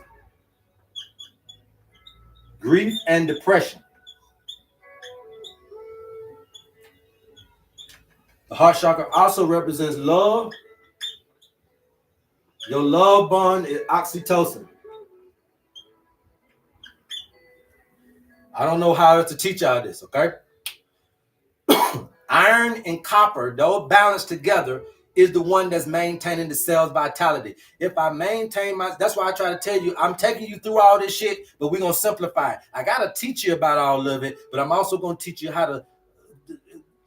grief and depression. The heart chakra also represents love. Your love bond is oxytocin. I don't know how to teach y'all this, okay? Iron and copper, though balanced together, is the one that's maintaining the cell's vitality. If I maintain that's why I try to tell you, I'm taking you through all this shit, but we're going to simplify it. I got to teach you about all of it, but I'm also going to teach you how to,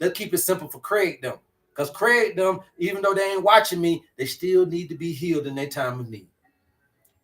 let's keep it simple for Craig them. Because Craig them, even though they ain't watching me, they still need to be healed in their time of need.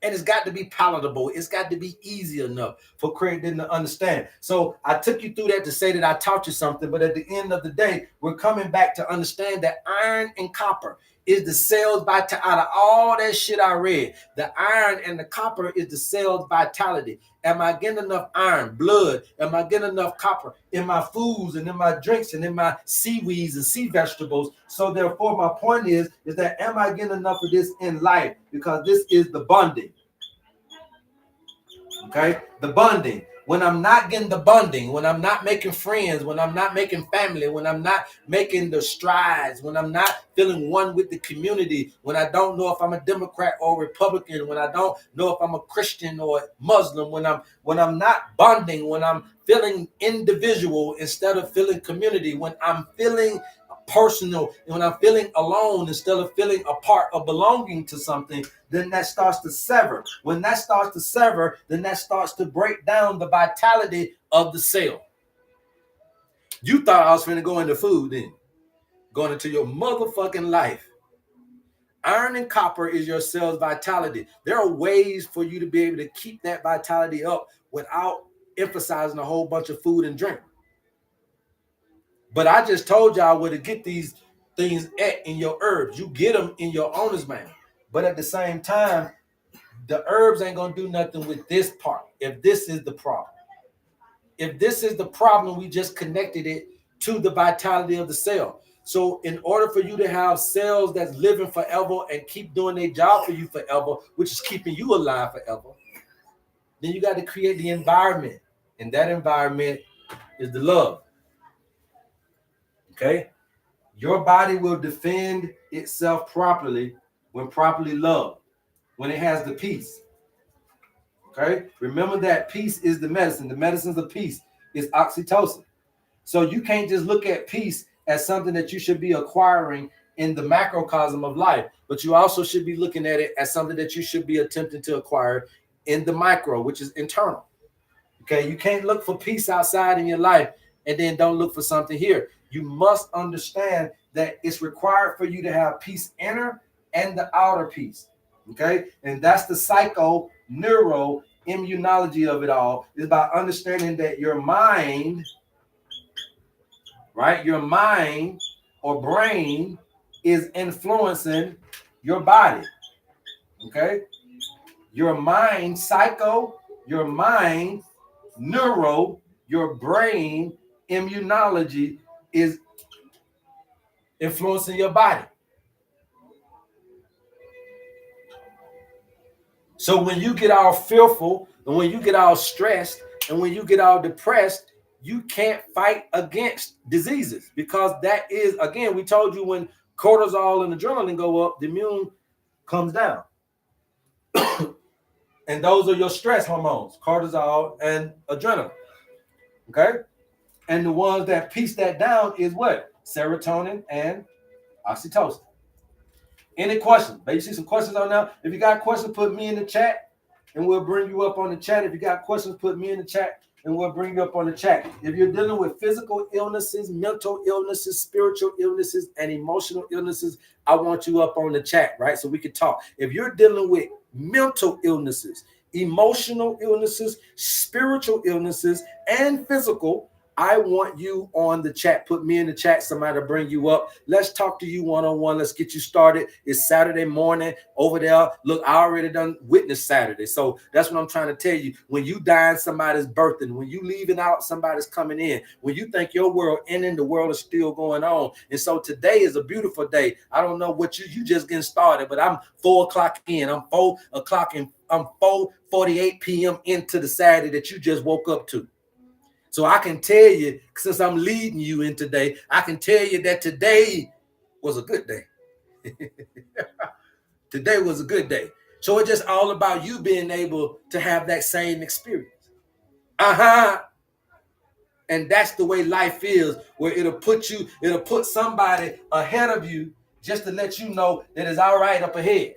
And it's got to be palatable. It's got to be easy enough for Craig to understand. So I took you through that to say that I taught you something, but at the end of the day, we're coming back to understand that iron and copper is the cell's vitality. Out of all that shit I read, the iron and the copper is the cell's vitality. Am I getting enough iron, blood? Am I getting enough copper in my foods and in my drinks and in my seaweeds and sea vegetables? So therefore, my point is that am I getting enough of this in life? Because this is the bonding. Okay, the bonding. When I'm not getting the bonding, when I'm not making friends, when I'm not making family, when I'm not making the strides, when I'm not feeling one with the community, when I don't know if I'm a Democrat or Republican, when I don't know if I'm a Christian or Muslim, when I'm not bonding, when I'm feeling individual instead of feeling community, when I'm feeling personal, and when I'm feeling alone instead of feeling a part of belonging to something, then that starts to sever. When that starts to sever, then that starts to break down the vitality of the cell. You thought I was finna go into food then. Going into your motherfucking life. Iron and copper is your cell's vitality. There are ways for you to be able to keep that vitality up without emphasizing a whole bunch of food and drink. But I just told y'all where to get these things at in your herbs. You get them in your owner's manual. But at the same time, the herbs ain't going to do nothing with this part if this is the problem. If this is the problem, we just connected it to the vitality of the cell. So in order for you to have cells that's living forever and keep doing their job for you forever, which is keeping you alive forever, then you got to create the environment. And that environment is the love. Okay? Your body will defend itself properly when properly loved, when it has the peace. Okay? Remember that peace is the medicine. The medicines of peace is oxytocin. So you can't just look at peace as something that you should be acquiring in the macrocosm of life, but you also should be looking at it as something that you should be attempting to acquire in the micro, which is internal. Okay? You can't look for peace outside in your life and then don't look for something here. You must understand that it's required for you to have peace inner and the outer peace. Okay? And that's the psycho neuro immunology of it all, is about understanding that your mind, right? Your mind or brain is influencing your body. Okay? Your mind, psycho, your mind, neuro, your brain, immunology is influencing your body. So when you get all fearful, and when you get all stressed, and when you get all depressed, you can't fight against diseases, because that is, again, we told you when cortisol and adrenaline go up, the immune comes down. And those are your stress hormones, cortisol and adrenaline. Okay? And the ones that piece that down is what? Serotonin and oxytocin. Any questions? Maybe you see some questions on now. If you got questions, put me in the chat and we'll bring you up on the chat. If you got questions, put me in the chat and we'll bring you up on the chat. If you're dealing with physical illnesses, mental illnesses, spiritual illnesses, and emotional illnesses, I want you up on the chat, right? So we can talk. If you're dealing with mental illnesses, emotional illnesses, spiritual illnesses, and physical, I want you on the chat. Put me in the chat. Somebody to bring you up. Let's talk to you one-on-one. Let's get you started. It's Saturday morning over there. Look, I already done witnessed Saturday. So that's what I'm trying to tell you. When you dying, somebody's birthing. When you leaving out, somebody's coming in. When you think your world ending, the world is still going on. And so today is a beautiful day. I don't know what you just getting started, but I'm 4 o'clock in. I'm 4 o'clock and I'm 4:48 p.m. into the Saturday that you just woke up to. So I can tell you, since I'm leading you in today, I can tell you that today was a good day. Today was a good day. So it's just all about you being able to have that same experience. Uh-huh. And that's the way life is, where it'll put somebody ahead of you just to let you know that it's all right up ahead.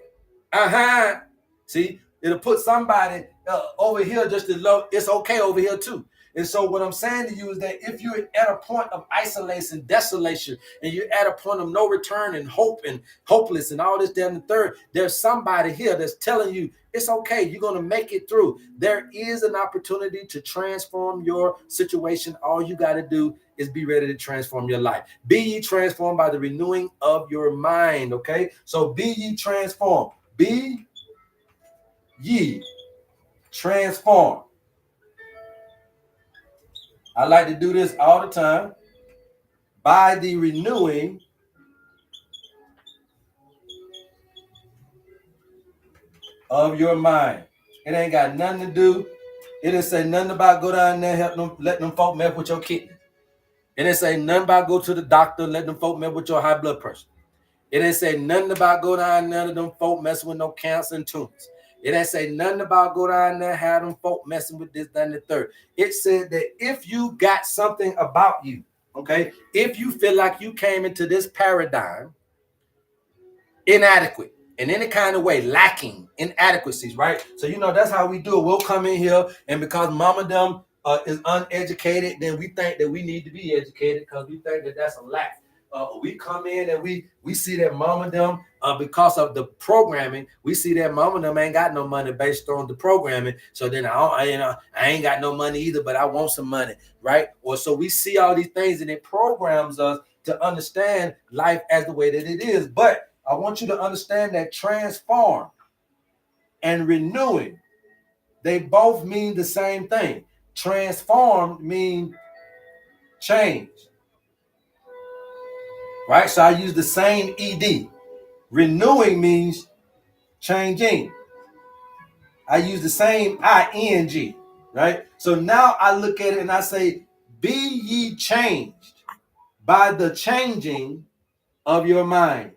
Uh-huh. See, it'll put somebody over here just to low, it's okay over here too. And so what I'm saying to you is that if you're at a point of isolation, desolation, and you're at a point of no return and hope and hopeless and all this, that, and the third, there's somebody here that's telling you it's okay. You're going to make it through. There is an opportunity to transform your situation. All you got to do is be ready to transform your life. Be ye transformed by the renewing of your mind. Okay. So be ye transformed. Be ye transformed. I like to do this all the time. By the renewing of your mind. It ain't got nothing to do. It didn't say nothing about go down there, help them, let them folk mess with your kidney. It didn't say nothing about go to the doctor, let them folk mess with your high blood pressure. It didn't say nothing about go down there, them folk messing with no cancer and tumors. It didn't say nothing about go down there, have them folk messing with this, that, and the third. It said that if you got something about you, okay, if you feel like you came into this paradigm inadequate in any kind of way, lacking inadequacies, right? So, that's how we do it. We'll come in here, and because mama them is uneducated, then we think that we need to be educated because we think that that's a lack. We come in and we see that mama them, because of the programming, we see that mama them ain't got no money based on the programming. So then I ain't got no money either, but I want some money, right? Or so we see all these things and it programs us to understand life as the way that it is. But I want you to understand that transform and renewing, they both mean the same thing. Transformed means change. Right? So I use the same ED. Renewing means changing. I use the same ING. Right? So now I look at it and I say, be ye changed by the changing of your mind.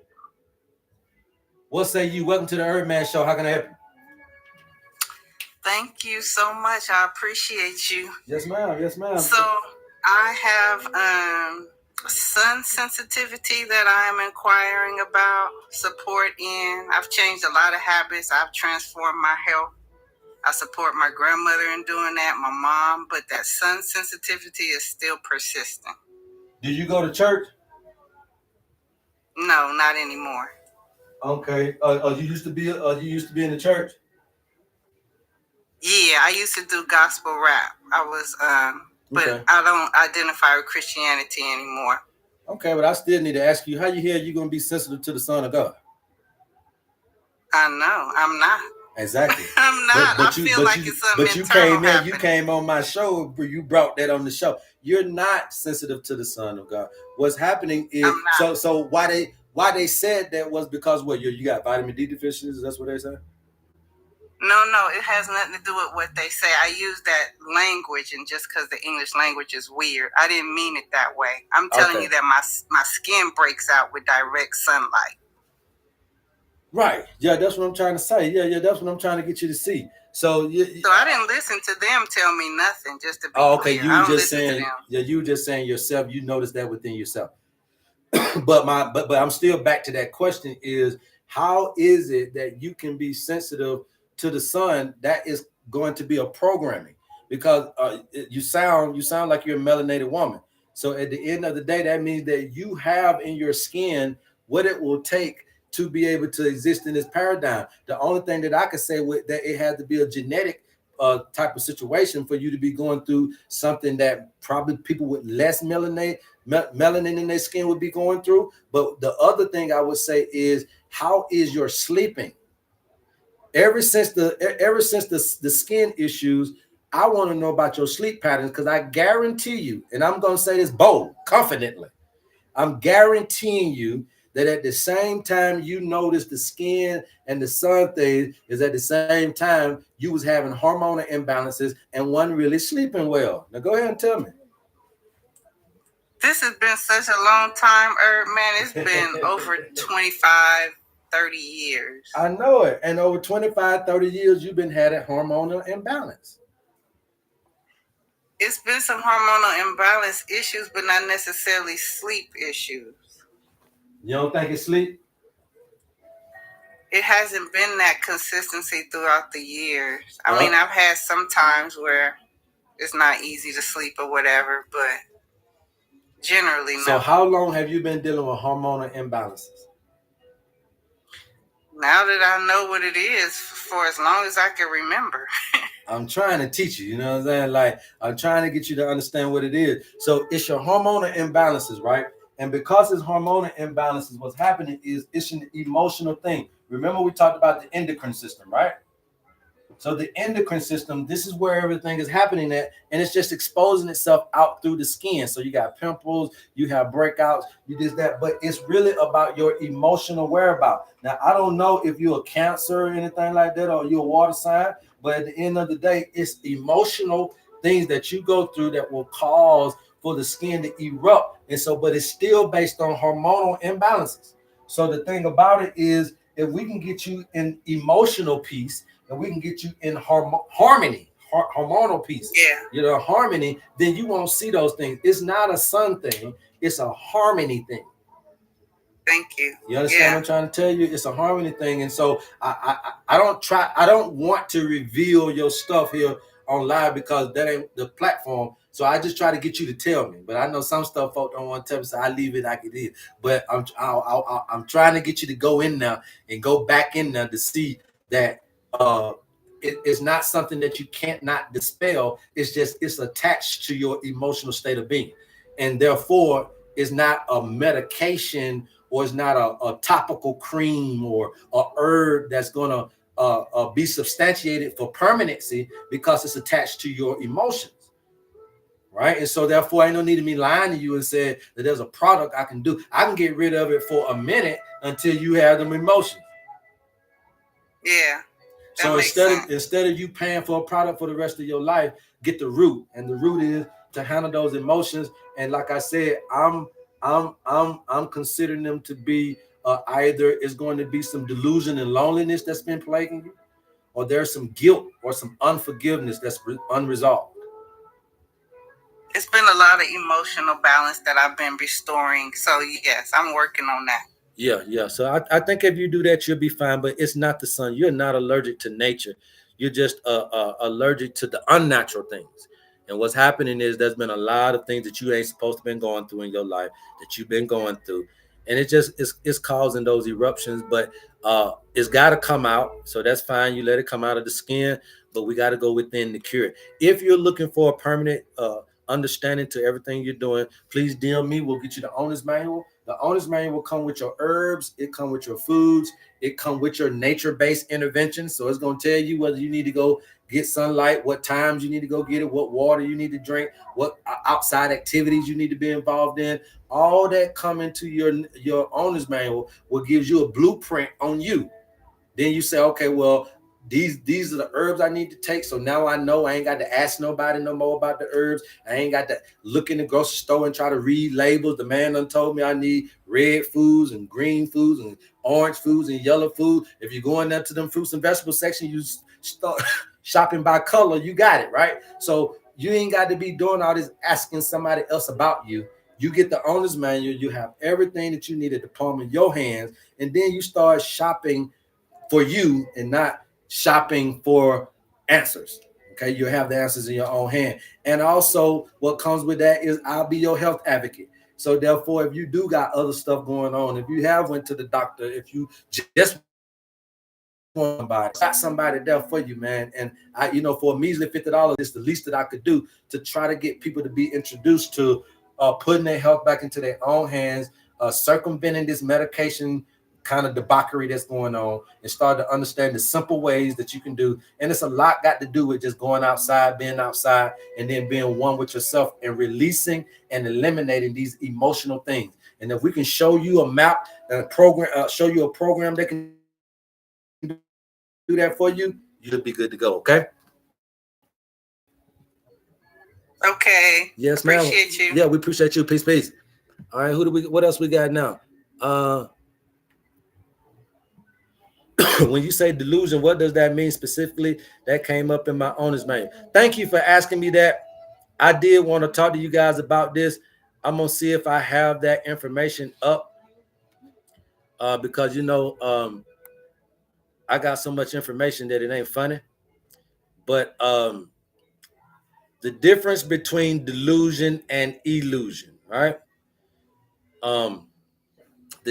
What say you? Welcome to the HerbMan Show. How can I help you? Thank you so much. I appreciate you. Yes, ma'am. Yes, ma'am. So I have sun sensitivity that I am inquiring about support in. I've changed a lot of habits. I've transformed my health. I support my grandmother in doing that, my mom, but that sun sensitivity is still persistent. Do you go to church? No, not anymore. Okay. You used to be in the church? Yeah, I used to do gospel rap. I was but okay. I don't identify with Christianity anymore. Okay, but I still need to ask you, how you hear you're going to be sensitive to the Son of God? I know. I'm not. Exactly. I'm not. I feel like it's something internal happening. You came on my show, you brought that on the show. You're not sensitive to the Son of God. What's happening is, so why they said that was because what, you got vitamin D deficiencies? That's what they said? No, it has nothing to do with what they say. I use that language, and just because the English language is weird, I didn't mean it that way. I'm telling you that my skin breaks out with direct sunlight. Right. Yeah, that's what I'm trying to say. Yeah, that's what I'm trying to get you to see. So I didn't listen to them tell me nothing, just to be okay. clear. You just saying, you were just saying yourself, you noticed that within yourself. but I'm still back to that question is, how is it that you can be sensitive to the sun? That is going to be a programming, because you sound like you're a melanated woman. So at the end of the day, that means that you have in your skin what it will take to be able to exist in this paradigm. The only thing that I could say with that, it had to be a genetic type of situation for you to be going through something that probably people with less melanin in their skin would be going through. But the other thing I would say is, how is your sleeping? Ever since the skin issues, I want to know about your sleep patterns, because I guarantee you, and I'm going to say this bold, confidently, I'm guaranteeing you that at the same time you notice the skin and the sun thing is at the same time you was having hormonal imbalances and wasn't really sleeping well. Now go ahead and tell me. This has been such a long time, man. It's been over 25, 30 years. I know it. And over 25, 30 years, you've been having hormonal imbalance. It's been some hormonal imbalance issues, but not necessarily sleep issues. You don't think it's sleep? It hasn't been that consistency throughout the years. I mean, I've had some times where it's not easy to sleep or whatever, but generally no. So how long have you been dealing with hormonal imbalances? Now that I know what it is, for as long as I can remember. I'm trying to teach you, you know what I'm saying? Like, I'm trying to get you to understand what it is. So it's your hormonal imbalances, right? And because it's hormonal imbalances, what's happening is it's an emotional thing. Remember we talked about the endocrine system, right? So the endocrine system, this is where everything is happening at, and it's just exposing itself out through the skin. So you got pimples, you have breakouts, you did that, but it's really about your emotional whereabouts. Now, I don't know if you're a Cancer or anything like that, or you're a water sign, but at the end of the day, it's emotional things that you go through that will cause for the skin to erupt. And so, but it's still based on hormonal imbalances. So the thing about it is, if we can get you in emotional peace, and we can get you in harmony, hormonal peace, harmony, then you won't see those things. It's not a sun thing, it's a harmony thing. Thank you. You understand what I'm trying to tell you? It's a harmony thing. And so I don't want to reveal your stuff here on live because that ain't the platform. So I just try to get you to tell me. But I know some stuff folk don't want to tell me, so I leave it like it is. But I'm trying to get you to go in there and go back in there to see that it's not something that you can't not dispel. It's just it's attached to your emotional state of being, and therefore it's not a medication or it's not a topical cream or a herb that's gonna be substantiated for permanency because it's attached to your emotions. Right. And so therefore ain't no need of me lying to you and saying that there's a product I can do. I can get rid of it for a minute until you have them emotions. Yeah. So instead of you paying for a product for the rest of your life, get the root. And the root is to handle those emotions. And like I said, I'm considering them to be either it's going to be some delusion and loneliness that's been plaguing you, or there's some guilt or some unforgiveness that's unresolved. It's been a lot of emotional balance that I've been restoring. So yes, I'm working on that. Yeah. So I think if you do that, you'll be fine. But it's not the sun. You're not allergic to nature. You're just allergic to the unnatural things. And what's happening is there's been a lot of things that you ain't supposed to been going through in your life that you've been going through. And it's causing those eruptions. But it's got to come out. So that's fine. You let it come out of the skin. But we got to go within the cure. If you're looking for a permanent understanding to everything you're doing, please DM me. We'll get you the owner's manual. The owner's manual will come with your herbs. It come with your foods. It come with your nature-based interventions. So it's going to tell you whether you need to go get sunlight, what times you need to go get it, what water you need to drink, what outside activities you need to be involved in. All that come into your owner's manual will give you a blueprint on you. Then you say, okay, well, these are the herbs I need to take. So now I know I ain't got to ask nobody no more about the herbs. I ain't got to look in the grocery store and try to read labels. The man done told me I need red foods and green foods and orange foods and yellow food. If you go in there to them fruits and vegetables section, you start shopping by color. You got it, right? So you ain't got to be doing all this asking somebody else about you. You get the owner's manual. You have everything that you need at the palm of your hands. And then you start shopping for you and not shopping for answers. Okay, you have the answers in your own hand. And also what comes with that is I'll be your health advocate. So therefore, if you do got other stuff going on, if you have went to the doctor, if you just want somebody, got somebody there for you, man. And I, for a measly $50, it's the least that I could do to try to get people to be introduced to putting their health back into their own hands, circumventing this medication kind of debauchery that's going on, and start to understand the simple ways that you can do. And it's a lot got to do with just going outside, being outside, and then being one with yourself and releasing and eliminating these emotional things. And if we can show you a map and a program, show you a program that can do that for you, you'll be good to go. Okay. Okay. Yes, ma'am. Appreciate you. Yeah, we appreciate you. Peace, peace. All right. What else we got now? When you say delusion, what does that mean specifically? That came up in my owner's manual. Thank you for asking me that. I did want to talk to you guys about this. I'm gonna see if I have that information up, because I got so much information that it ain't funny. But the difference between delusion and illusion, right? The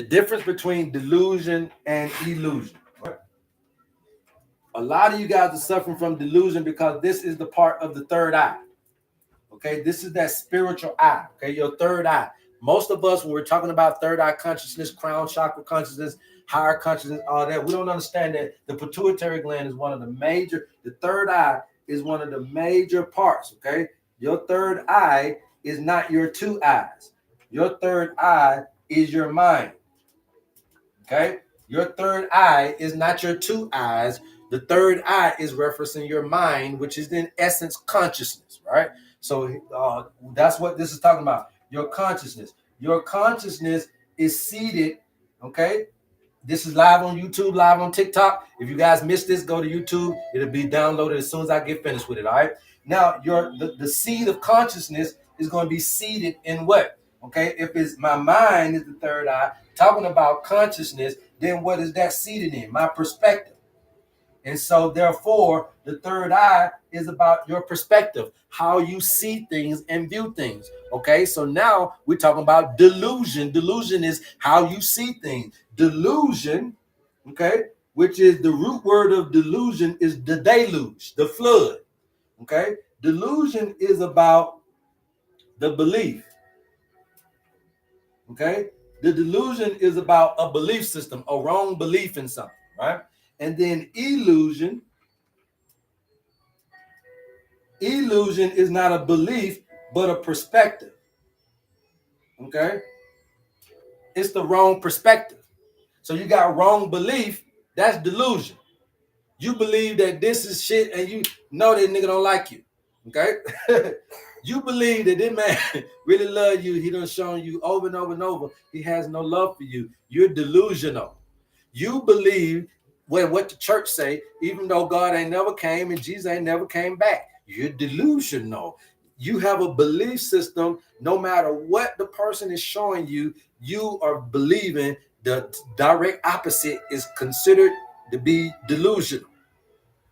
difference between delusion and illusion. Right? A lot of you guys are suffering from delusion because this is the part of the third eye. Okay, this is that spiritual eye. Okay, your third eye. Most of us, when we're talking about third eye consciousness, crown chakra consciousness, higher consciousness, all that, we don't understand that the pituitary gland is one of the major, the third eye is one of the major parts. Okay, your third eye is not your two eyes. Your third eye is your mind. Okay, your third eye is not your two eyes. The third eye is referencing your mind, which is in essence consciousness, right? So that's what this is talking about. Your consciousness. Your consciousness is seated. Okay. This is live on YouTube, live on TikTok. If you guys missed this, go to YouTube. It'll be downloaded as soon as I get finished with it. All right. Now, the seed of consciousness is going to be seated in what? Okay. If it's my mind is the third eye, talking about consciousness, then what is that seated in? My perspective. And so, therefore, the third eye is about your perspective, how you see things and view things. Okay, so now we're talking about delusion. Delusion is how you see things. Delusion, okay, which is the root word of delusion is the deluge, the flood. Okay, delusion is about the belief. Okay, the delusion is about a belief system, a wrong belief in something, right? And then illusion is not a belief, but a perspective. Okay? It's the wrong perspective. So you got wrong belief, that's delusion. You believe that this is shit and you know that nigga don't like you. Okay? You believe that this man really love you. He done shown you over and over and over. He has no love for you. You're delusional. You believe what the church say, even though God ain't never came and Jesus ain't never came back. You're delusional. You have a belief system. No matter what the person is showing you, you are believing the direct opposite is considered to be delusional.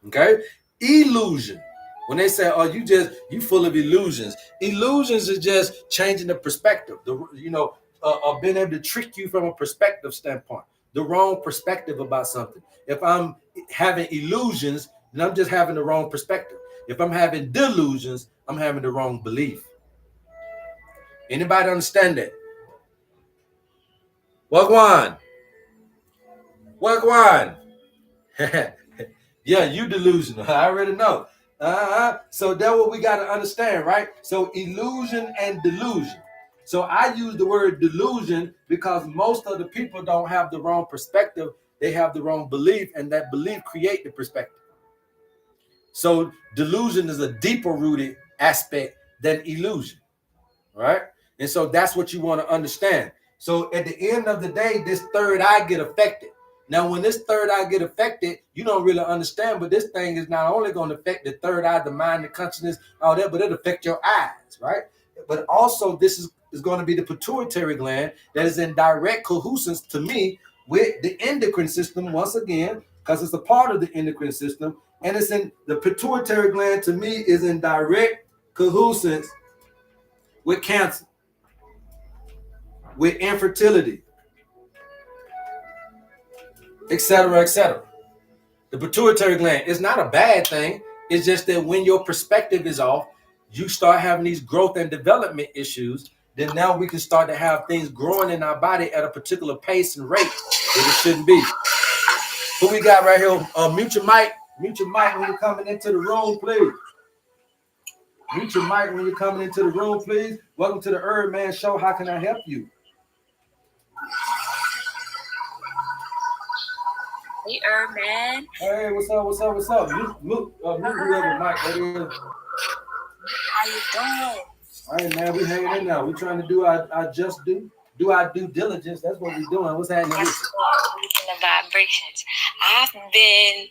Okay? Illusion. When they say, "Oh, you full of illusions," illusions is just changing the perspective. Being able to trick you from a perspective standpoint, the wrong perspective about something. If I'm having illusions, then I'm just having the wrong perspective. If I'm having delusions, I'm having the wrong belief. Anybody understand that? Wagwan. Yeah, you delusional. I already know. So that's what we got to understand, right? So illusion and delusion. So I use the word delusion because most of the people don't have the wrong perspective. They have the wrong belief, and that belief create the perspective. So delusion is a deeper rooted aspect than illusion, right? And so that's what you want to understand. So at the end of the day, this third eye get affected. Now, when this third eye get affected, you don't really understand, but this thing is not only going to affect the third eye, the mind, the consciousness, all that, but it'll affect your eyes, right? But also this is going to be the pituitary gland that is in direct cohesence to me with the endocrine system once again, because it's a part of the endocrine system. And it's in the pituitary gland to me is in direct cohesence with cancer, with infertility, etc., etc. The pituitary gland is not a bad thing. It's just that when your perspective is off, you start having these growth and development issues. Then now we can start to have things growing in our body at a particular pace and rate that it shouldn't be. Who we got right here? Mute your mic. Mute your mic when you're coming into the room, please. Mute your mic when you're coming into the room, please. Welcome to the HerbMan Show. How can I help you? Hey, HerbMan. Hey, what's up? What's up? What's up? Mute whoever mic that is. How you doing? All right, man, we hanging in now. We trying to do our just do our due diligence. That's what we doing. What's happening? That's the vibrations. I've been,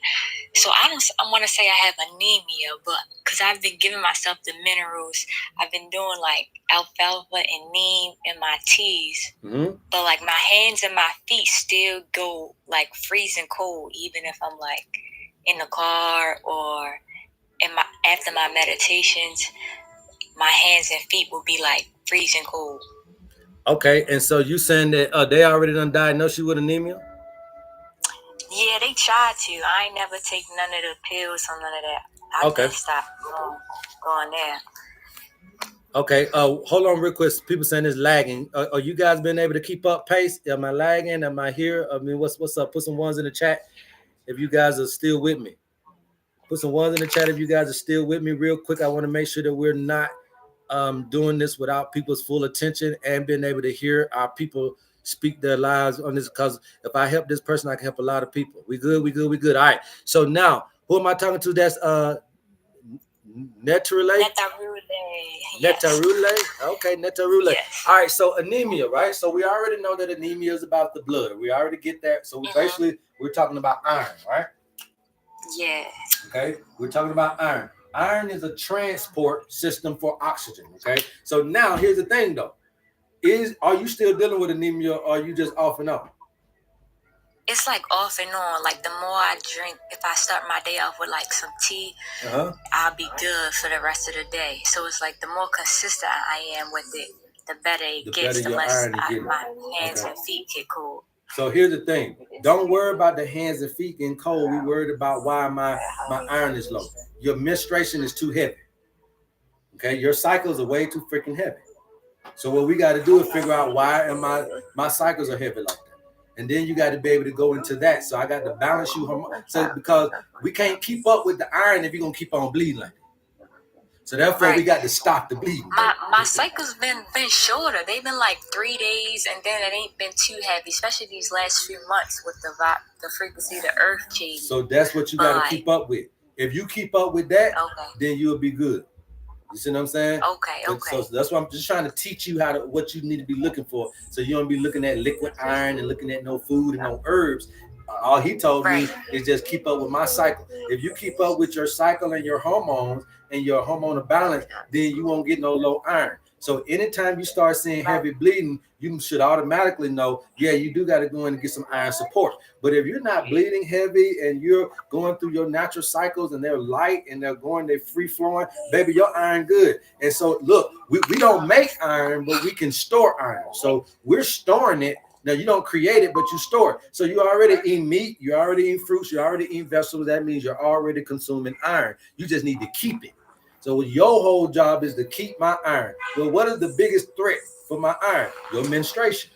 so I want to say I have anemia, but because I've been giving myself the minerals, I've been doing like alfalfa and neem in my teas. Mm-hmm. But like my hands and my feet still go like freezing cold, even if I'm like in the car or after my meditations, my hands and feet will be like freezing cold. Okay, and so you saying that they already done diagnosed you with anemia? Yeah, they tried to. I ain't never take none of the pills or none of that. I Okay. just stopped going there. Okay, hold on real quick. People saying it's lagging. Are you guys been able to keep up pace? Am I lagging? Am I here? I mean, what's up? Put some ones in the chat if you guys are still with me. Put some ones in the chat if you guys are still with me real quick. I want to make sure that we're not doing this without people's full attention and being able to hear our people speak their lives on this, because if I help this person, I can help a lot of people. We good. All right. So now, who am I talking to? That's Netarule? Netarule? Okay, Netarule. Yes. All right, so anemia, right? So we already know that anemia is about the blood. We already get that. So basically, we're talking about iron, right? Yeah. Okay, we're talking about iron. Iron is a transport system for oxygen, okay? So now, here's the thing, though. Are you still dealing with anemia, or are you just off and on? It's like off and on. Like the more I drink, if I start my day off with like some tea, I'll be good for the rest of the day. So it's like the more consistent I am with it, the better it gets, the less my hands and feet get cold. So here's the thing. Don't worry about the hands and feet getting cold. We worried about why my iron is low. Your menstruation is too heavy. Okay, your cycles are way too freaking heavy. So what we got to do is figure out why am my cycles are heavy like that. And then you got to be able to go into that. So I got to balance you. So because we can't keep up with the iron if you're going to keep on bleeding like that. So therefore, we got to stop the bleeding. My cycles been shorter. They've been like 3 days, and then it ain't been too heavy, especially these last few months with the frequency of the earth change. So that's what you got to keep up with. If you keep up with that, then you'll be good. You see what I'm saying? Okay. So that's why I'm just trying to teach you what you need to be looking for. So you don't be looking at liquid iron and looking at no food and no herbs. All he told me is just keep up with my cycle. If you keep up with your cycle and your hormones and your hormonal balance, then you won't get no low iron. So anytime you start seeing heavy bleeding, you should automatically know, yeah, you do got to go in and get some iron support. But if you're not bleeding heavy and you're going through your natural cycles and they're light and they're free flowing, baby, your iron good. And so look, we don't make iron, but we can store iron. So we're storing it. Now, you don't create it, but you store it. So you already eat meat, you already eat fruits, you already eat vegetables. That means you're already consuming iron. You just need to keep it. So your whole job is to keep my iron. Well, what is the biggest threat for my iron? Your menstruation.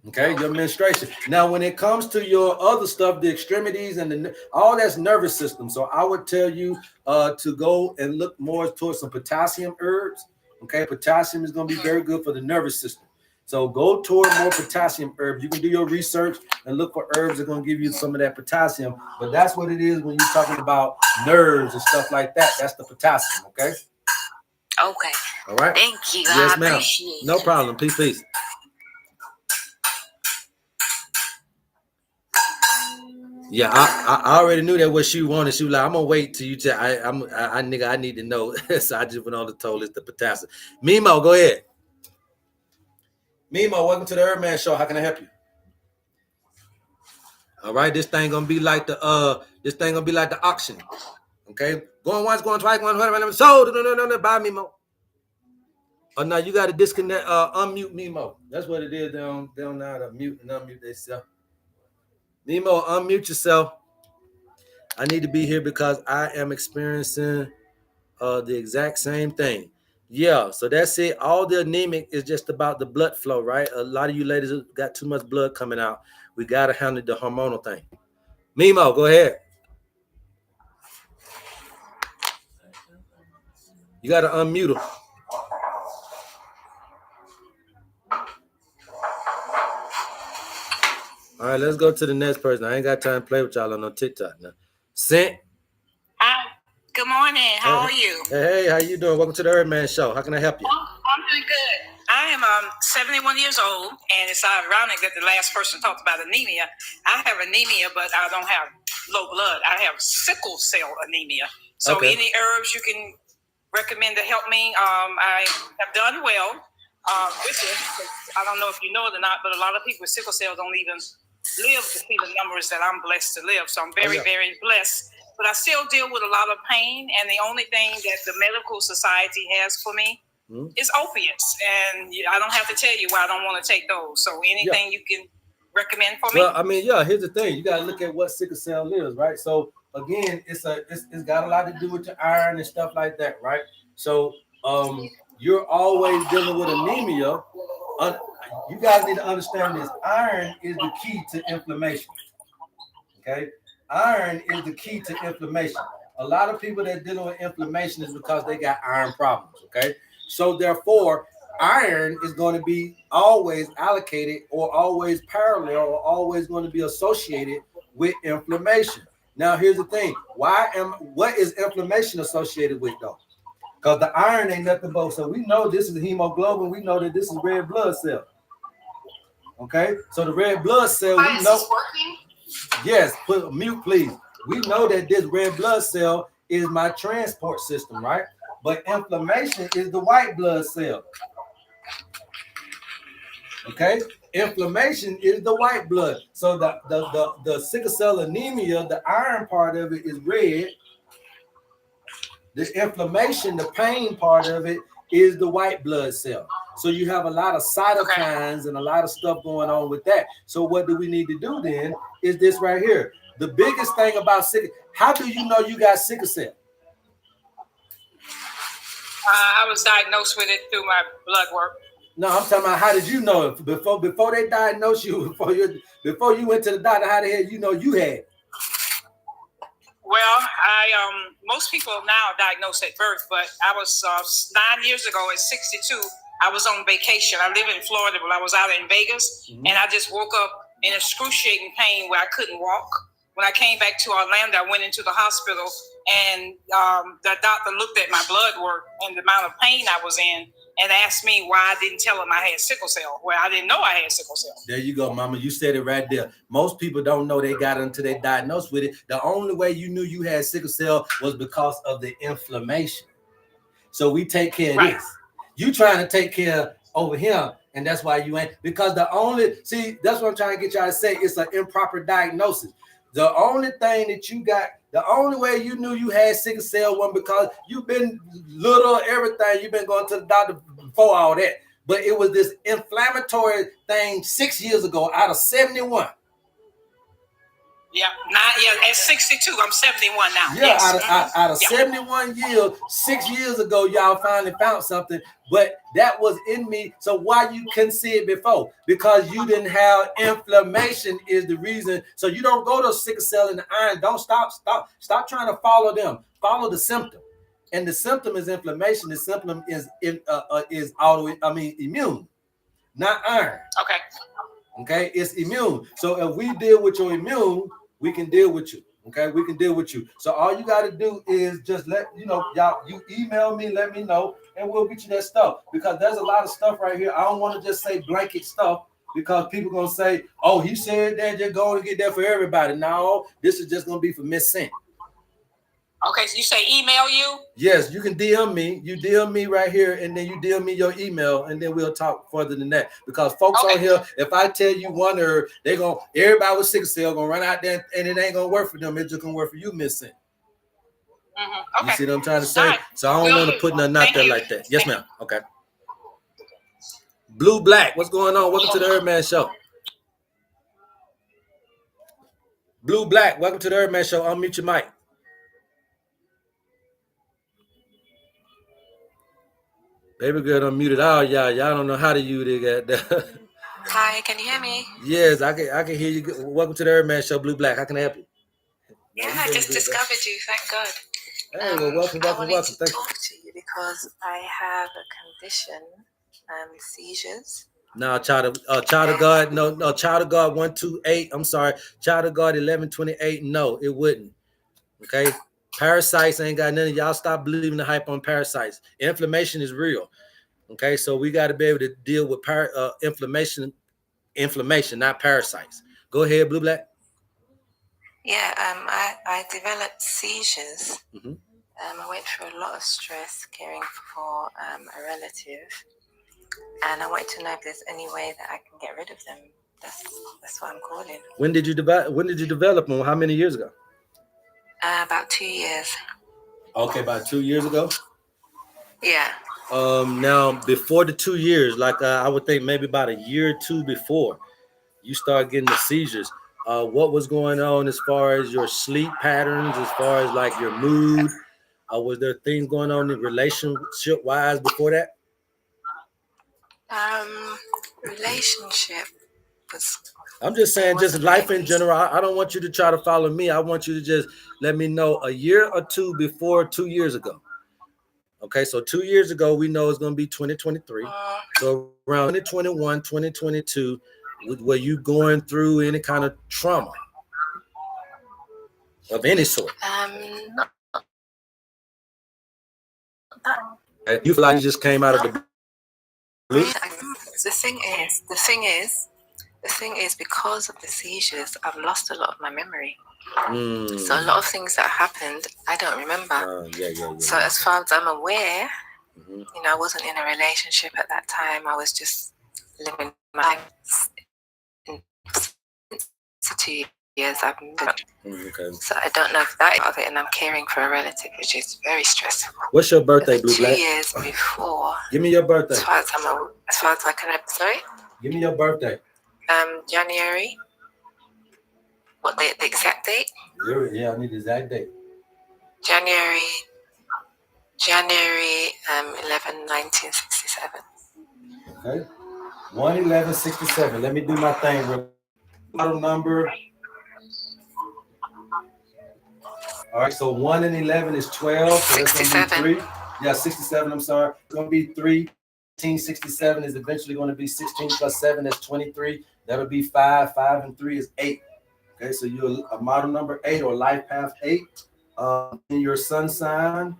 Okay, your menstruation. Now, when it comes to your other stuff, the extremities and all that's nervous system. So I would tell you to go and look more towards some potassium herbs. Okay, potassium is going to be very good for the nervous system. So go toward more potassium herbs. You can do your research and look for herbs that are going to give you some of that potassium. But that's what it is when you're talking about nerves and stuff like that. That's the potassium, okay? Okay. All right. Thank you. Yes, I appreciate it. No problem. Peace. Yeah, I already knew that what she wanted. She was like, I'm gonna wait till you tell. I need to know. So I just went on to told it's the potassium. Mimo, go ahead. Mimo, welcome to the HerbMan Show. How can I help you? All right, this thing gonna be like the auction. Okay, going once, going twice, going twice. So no, buy Mimo. Oh no, you got to disconnect, unmute Mimo. That's what it is. They don't know how to mute and unmute themselves. Mimo, unmute yourself. I need to be here because I am experiencing the exact same thing. Yeah, so that's it. All the anemic is just about the blood flow, right? A lot of you ladies got too much blood coming out. We got to handle the hormonal thing. Mimo, go ahead. You got to unmute him. right, let's go to the next person. I ain't got time to play with y'all on no TikTok now. Sent. Hi. Good morning. How are you? Hey, how you doing? Welcome to the HerbMan Show. How can I help you? I'm doing good. I am 71 years old, and it's ironic that the last person talked about anemia. I have anemia, but I don't have low blood. I have sickle cell anemia. So any herbs you can recommend to help me? I have done well with it. I don't know if you know it or not, but a lot of people with sickle cell don't even live to see the numbers that I'm blessed to live. So I'm very, very blessed. But I still deal with a lot of pain, and the only thing that the medical society has for me is opiates. And I don't have to tell you why I don't want to take those. So anything you can recommend for me? Well, I mean, here's the thing. You got to look at what sickle cell is, right? So again, it's got a lot to do with your iron and stuff like that, right? So you're always dealing with anemia. You guys need to understand this. Iron is the key to inflammation. Okay? Iron is the key to inflammation. A lot of people that are dealing with inflammation is because they got iron problems. Okay? So therefore, iron is going to be always allocated or always parallel or always going to be associated with inflammation. Now, here's the thing. What is inflammation associated with though? Because the iron ain't nothing but, so we know this is hemoglobin. We know that this is red blood cell. Okay? So the red blood cell, we know. Is this working? Yes, put mute, please. We know that this red blood cell is my transport system, right? But inflammation is the white blood cell. Okay? Inflammation is the white blood. So the sickle cell anemia, the iron part of it is red. The inflammation, the pain part of it is the white blood cell. So you have a lot of cytokines and a lot of stuff going on with that. So what do we need to do then is this right here. The biggest thing about sickle, how do you know you got sickle cell? I was diagnosed with it through my blood work. No, I'm talking about how did you know it? Before they diagnosed you, before you went to the doctor, how the hell you know you had it? Well, most people now diagnosed at birth, but I was 9 years ago at 62. I was on vacation. I live in Florida, but I was out in Vegas, and I just woke up in excruciating pain where I couldn't walk. When I came back to Orlando, I went into the hospital, and the doctor looked at my blood work and the amount of pain I was in, and asked me why I didn't tell him I had sickle cell. Well, I didn't know I had sickle cell. There you go, mama. You said it right there. Most people don't know they got it until they diagnosed with it. The only way you knew you had sickle cell was because of the inflammation. So we take care of this. You trying to take care over here, and that's why you ain't. Because that's what I'm trying to get y'all to say. It's an improper diagnosis. The only thing that you got, the only way you knew you had sickle cell was because you've been little, everything. You've been going to the doctor before all that. But it was this inflammatory thing 6 years ago out of 71. Yeah, at 62, I'm 71 now. Yeah, yes. out of 71 years, 6 years ago, y'all finally found something, but that was in me. So why you couldn't see it before? Because you didn't have inflammation is the reason. So you don't go to sickle cell and the iron. Don't stop trying to follow them. Follow the symptom. And the symptom is inflammation. The symptom is immune, not iron. Okay, it's immune. So if we deal with your immune, we can deal with you. Okay, we can deal with you. So all you got to do is just let y'all. You email me, let me know, and we'll get you that stuff. Because there's a lot of stuff right here. I don't want to just say blanket stuff because people gonna say, "Oh, he said that. Just go and get that for everybody." No, this is just gonna be for Miss Sent. Okay, so you say email you? Yes, you can DM me. You DM me right here, and then you DM me your email, and then we'll talk further than that. Because folks on here, if I tell you one herb, everybody with sickle cell gonna run out there, and it ain't gonna work for them. It's just gonna work for you, Miss Sent. Okay. You see what I'm trying to say? Right. So I don't want to put nothing out there like that. Yes, ma'am. Okay. Blue Black, what's going on? Welcome to the HerbMan Show. Blue Black, welcome to the HerbMan Show. Unmute your mic. Baby girl unmuted all y'all. Y'all don't know how to use it. Hi, can you hear me? Yes, I can hear you. Welcome to the HerbMan Show, Blue Black. How can I help you? Yeah, I just discovered you. Thank God. Hey, well, welcome. I wanted to talk to you because I have a condition, seizures. No, child of God, no, child of God 128. I'm sorry, child of God 1128. No, it wouldn't. Okay, parasites ain't got nothing. Y'all stop believing the hype on parasites. Inflammation is real. Okay, so we got to be able to deal with inflammation, not parasites. Go ahead, Blue Black. Yeah, I developed seizures. Mm-hmm. I went through a lot of stress caring for a relative, and I wanted to know if there's any way that I can get rid of them. That's what I'm calling. When did you develop them? How many years ago? About 2 years. Okay, about 2 years ago. Yeah. Now before the 2 years, like I would think maybe about a year or two before you start getting the seizures. What was going on as far as your sleep patterns, as far as like your mood? Was there things going on in relationship wise before that? Relationship was. I'm just saying, just life in general. I don't want you to try to follow me. I want you to just let me know a year or two before 2 years ago. Okay, so 2 years ago, we know it's going to be 2023. So around 2021, 2022, were you going through any kind of trauma of any sort? Not that. You feel like you just came out of the blue? The thing is, because of the seizures, I've lost a lot of my memory. So a lot of things that happened, I don't remember. Yeah. So as far as I'm aware, I wasn't in a relationship at that time. I was just living my life. For 2 years, I've been. Okay. So I don't know if that is of it, and I'm caring for a relative, which is very stressful. What's your birthday, Blue Black? 2 years before. Give me your birthday. As far as I can. Sorry. Give me your birthday. January. What the exact date? Yeah, I need the exact date. January 11, 1967. Okay. 1/11/67. Let me do my thing. Model number. All right, so 1 and 11 is 12. So 67. That's going to be 3. Yeah, 67. I'm sorry. It's going to be 3. 1967 is eventually going to be 16 plus 7. That's 23. That'll be 5. 5 and 3 is 8. Okay, so you're a model number 8 or life path 8. In your sun sign.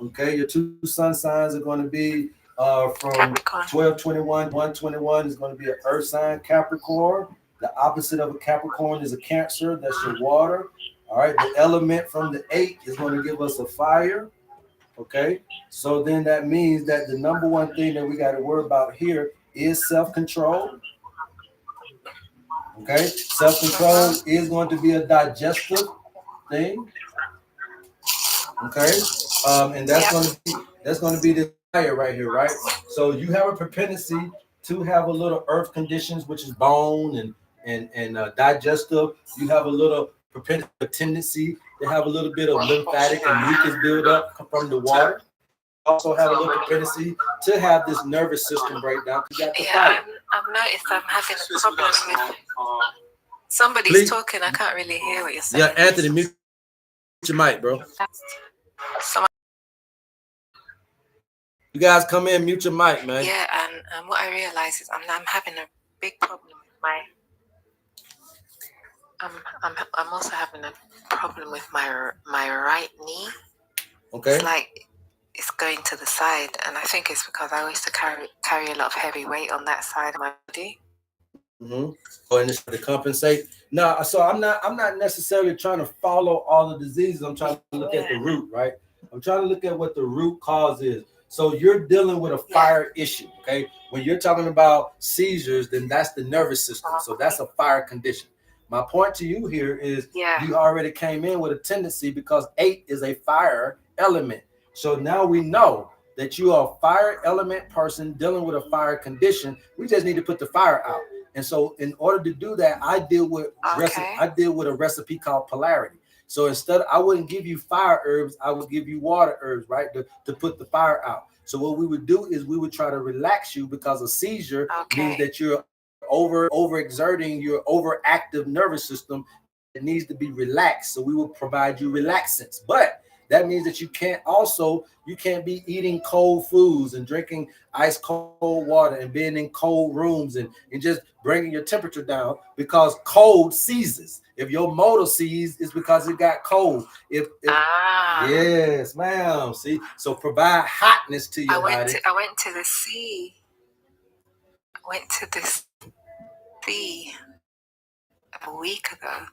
Okay, your two sun signs are going to be from 12/21, 1/21 is going to be an earth sign, Capricorn. The opposite of a Capricorn is a Cancer. That's your water. All right, the element from the 8 is going to give us a fire. Okay, so then that means that the number one thing that we got to worry about here is self-control. Okay, self-control is going to be a digestive thing. Okay, and that's going to be the fire right here, right? So you have a propensity to have a little earth conditions, which is bone and digestive. You have a little tendency to have a little bit of lymphatic and mucus buildup from the water. Also have a little propensity to have this nervous system breakdown. You got the fire. I've noticed I'm having a problem with somebody's talking. I can't really hear what you're saying. Yeah, Anthony, mute your mic, bro. You guys come in, mute your mic, man. Yeah, and what I realize is I'm having a big problem with my. I'm also having a problem with my right knee. Okay. It's like it's going to the side, and I think it's because I used to carry a lot of heavy weight on that side of my body. And it's to compensate. No, so I'm not necessarily trying to follow all the diseases. I'm trying to look at the root, right? I'm trying to look at what the root cause is. So you're dealing with a fire issue, okay? When you're talking about seizures, then that's the nervous system. So that's a fire condition. My point to you here is you already came in with a tendency because 8 is a fire element. So now we know that you are a fire element person dealing with a fire condition. We just need to put the fire out. And so in order to do that, I deal with a recipe called polarity. So instead, I wouldn't give you fire herbs, I would give you water herbs, right? To put the fire out. So what we would do is we would try to relax you because a seizure means that you're overexerting your overactive nervous system. It needs to be relaxed. So we will provide you relaxants. But that means that you can't be eating cold foods and drinking ice cold water and being in cold rooms and just bringing your temperature down, because cold seizes. If your motor seizes, it's because it got cold. Yes, ma'am. See, so provide hotness to your body. I went to the sea. A week ago,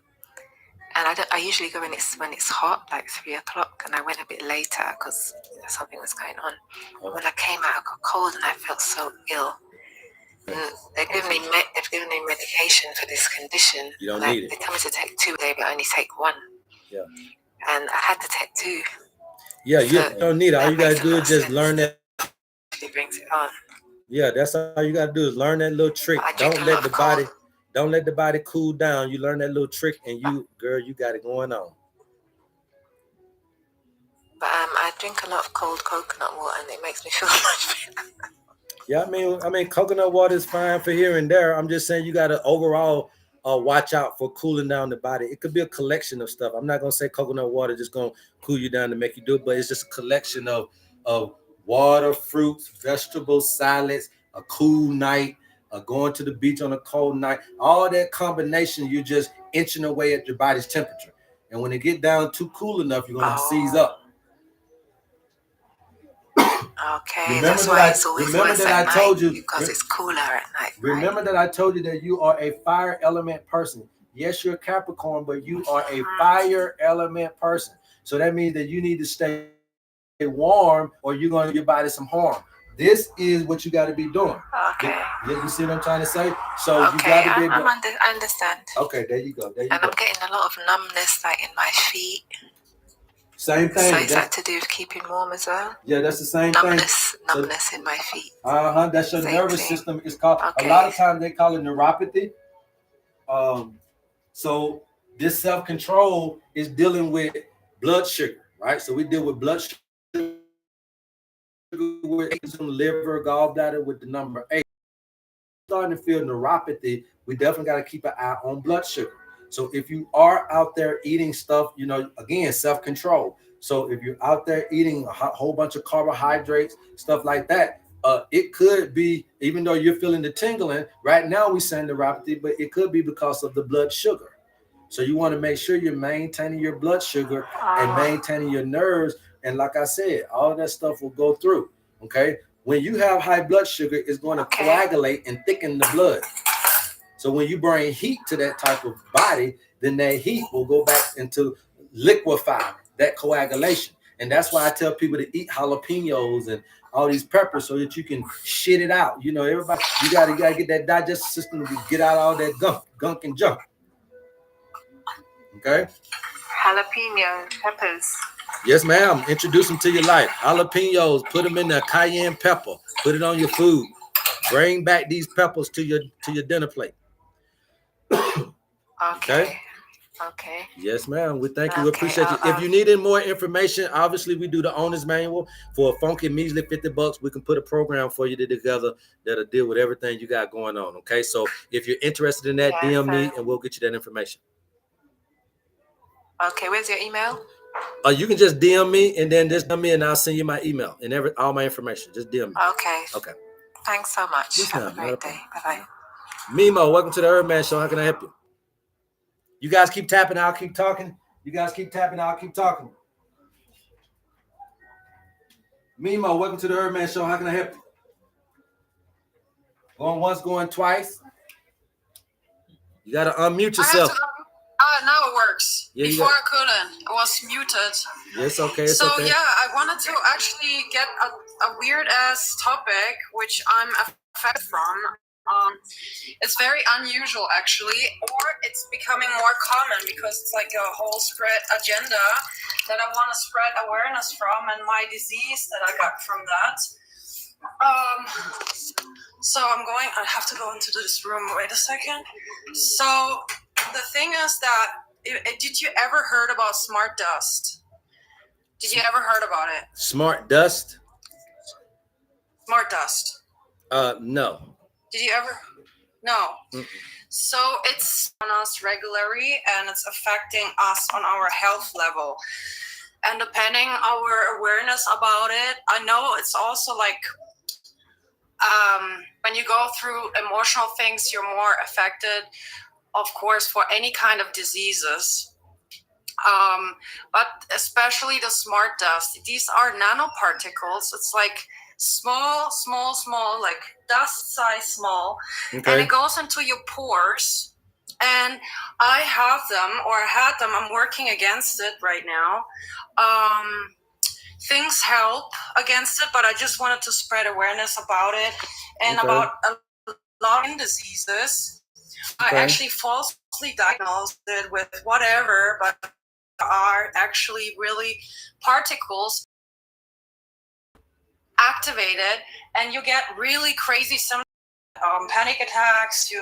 and I usually go when it's hot, like 3 o'clock, and I went a bit later because something was going on. When I came out, I got cold and I felt so ill. They've given me medication for this condition. You don't need it. They tell me to take 2 a day, but I only take 1. Yeah. And I had to take 2. Yeah, you don't need it. All you gotta do is just learn that. It brings it on. Yeah, that's all you gotta do is learn that little trick. Don't let the body cool down. You learn that little trick, and you got it going on. But I drink a lot of cold coconut water, and it makes me feel much better. Yeah, I mean, coconut water is fine for here and there. I'm just saying you got to overall watch out for cooling down the body. It could be a collection of stuff. I'm not gonna say coconut water just gonna cool you down to make you do it, but it's just a collection of water, fruits, vegetables, salads, a cool night, going to the beach on a cold night. All that combination, you're just inching away at your body's temperature. And when it get down too cool enough, you're gonna seize up. Okay, remember that's why it's always worse at night, told you because it's cooler at night. Remember that I told you that you are a fire element person. Yes, you're a Capricorn, but you are a fire element person. So that means that you need to stay warm, or you're going to do your body some harm. This is what you got to be doing. Okay. You see what I'm trying to say? So you got to be able to... I understand. Okay, there you go. I'm getting a lot of numbness, like in my feet. Same thing. So is that to do with keeping warm as well? Yeah, that's the same numbness, thing. Numbness in my feet. That's your nervous system. It's called, a lot of times they call it neuropathy. So this self-control is dealing with blood sugar, right? So we deal with blood sugar, with the liver, gallbladder with the number 8. Starting to feel neuropathy, we definitely got to keep an eye on blood sugar. So if you are out there eating stuff, again, self-control. So if you're out there eating a whole bunch of carbohydrates, stuff like that, it could be, even though you're feeling the tingling, right now we're saying neuropathy, but it could be because of the blood sugar. So you want to make sure you're maintaining your blood sugar and maintaining your nerves. And like I said, all of that stuff will go through, okay? When you have high blood sugar, it's going to coagulate and thicken the blood. So when you bring heat to that type of body, then that heat will go back into liquefy that coagulation. And that's why I tell people to eat jalapenos and all these peppers so that you can shit it out. Everybody, you gotta get that digestive system to get out all that gunk and junk. Okay? Jalapeno peppers. Yes, ma'am. Introduce them to your life. Jalapenos, put them in the cayenne pepper. Put it on your food. Bring back these peppers to your dinner plate. Okay. Yes, ma'am. We thank you. We appreciate you. If you need any more information, obviously we do the owner's manual for a funky measly $50. We can put a program for you together that'll deal with everything you got going on. Okay. So if you're interested in that, DM me and we'll get you that information. Okay. Where's your email? You can just DM me and then just DM me and I'll send you my email and all my information. Just DM me. Okay. Thanks so much. Yes, have a great day. Bye-bye. Mimo, welcome to the HerbMan Show. How can I help you? You guys keep tapping, I'll keep talking. Mimo, welcome to the HerbMan Show. How can I help you? Going once, going twice. You got to unmute yourself. Now it works. Yeah, Before I couldn't. I was muted. It's okay. Yeah, I wanted to actually get a weird ass topic, which I'm affected from. It's very unusual, actually, or it's becoming more common because it's like a whole spread agenda that I want to spread awareness from, and my disease that I got from that. So I have to go into this room. Wait a second. So the thing is that, did you ever heard about smart dust? Did you ever heard about it? Smart dust? Smart dust. No. Did you ever? No. Mm-mm. So it's on us regularly, and it's affecting us on our health level. and depending our awareness about it, I know it's also like when you go through emotional things, you're more affected, of course, for any kind of diseases. But especially the smart dust. These are nanoparticles. It's like small, like dust size small. Okay. And it goes into your pores. And I have them, or I had them. I'm working against it right now. Things help against it, but I just wanted to spread awareness about it and about a lot of diseases. I actually falsely diagnosed it with whatever, but are actually really particles activated, and you get really crazy symptoms, panic attacks.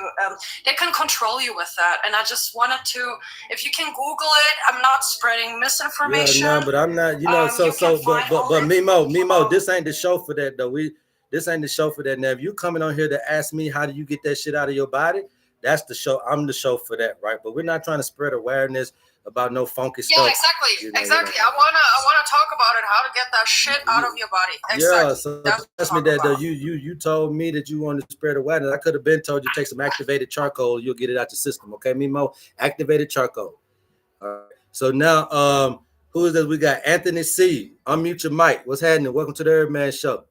They can control you with that. And I just wanted to, if you can Google it, I'm not spreading misinformation. Yeah, no, but I'm not. But Mimo, this ain't the show for that though. This ain't the show for that. Now, if you coming on here to ask me how do you get that shit out of your body, that's the show. I'm the show for that, right? But we're not trying to spread awareness about no funky stuff. Yeah, exactly. Exactly. I wanna talk about it, how to get that shit out of your body. Exactly. Yeah, so ask me that though. You told me that you wanted to spread awareness. I could have been told you take some activated charcoal, you'll get it out your system. Okay, Mimo? Activated charcoal. All right. So now who is that? We got Anthony C. Unmute your mic. What's happening? Welcome to the HerbMan Show.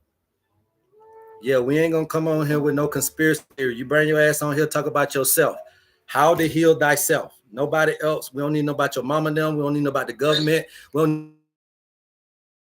Yeah, we ain't gonna come on here with no conspiracy theory. You bring your ass on here, talk about yourself. How to heal thyself. Nobody else. We don't need to know about your mama and them. We don't need to know about the government. We don't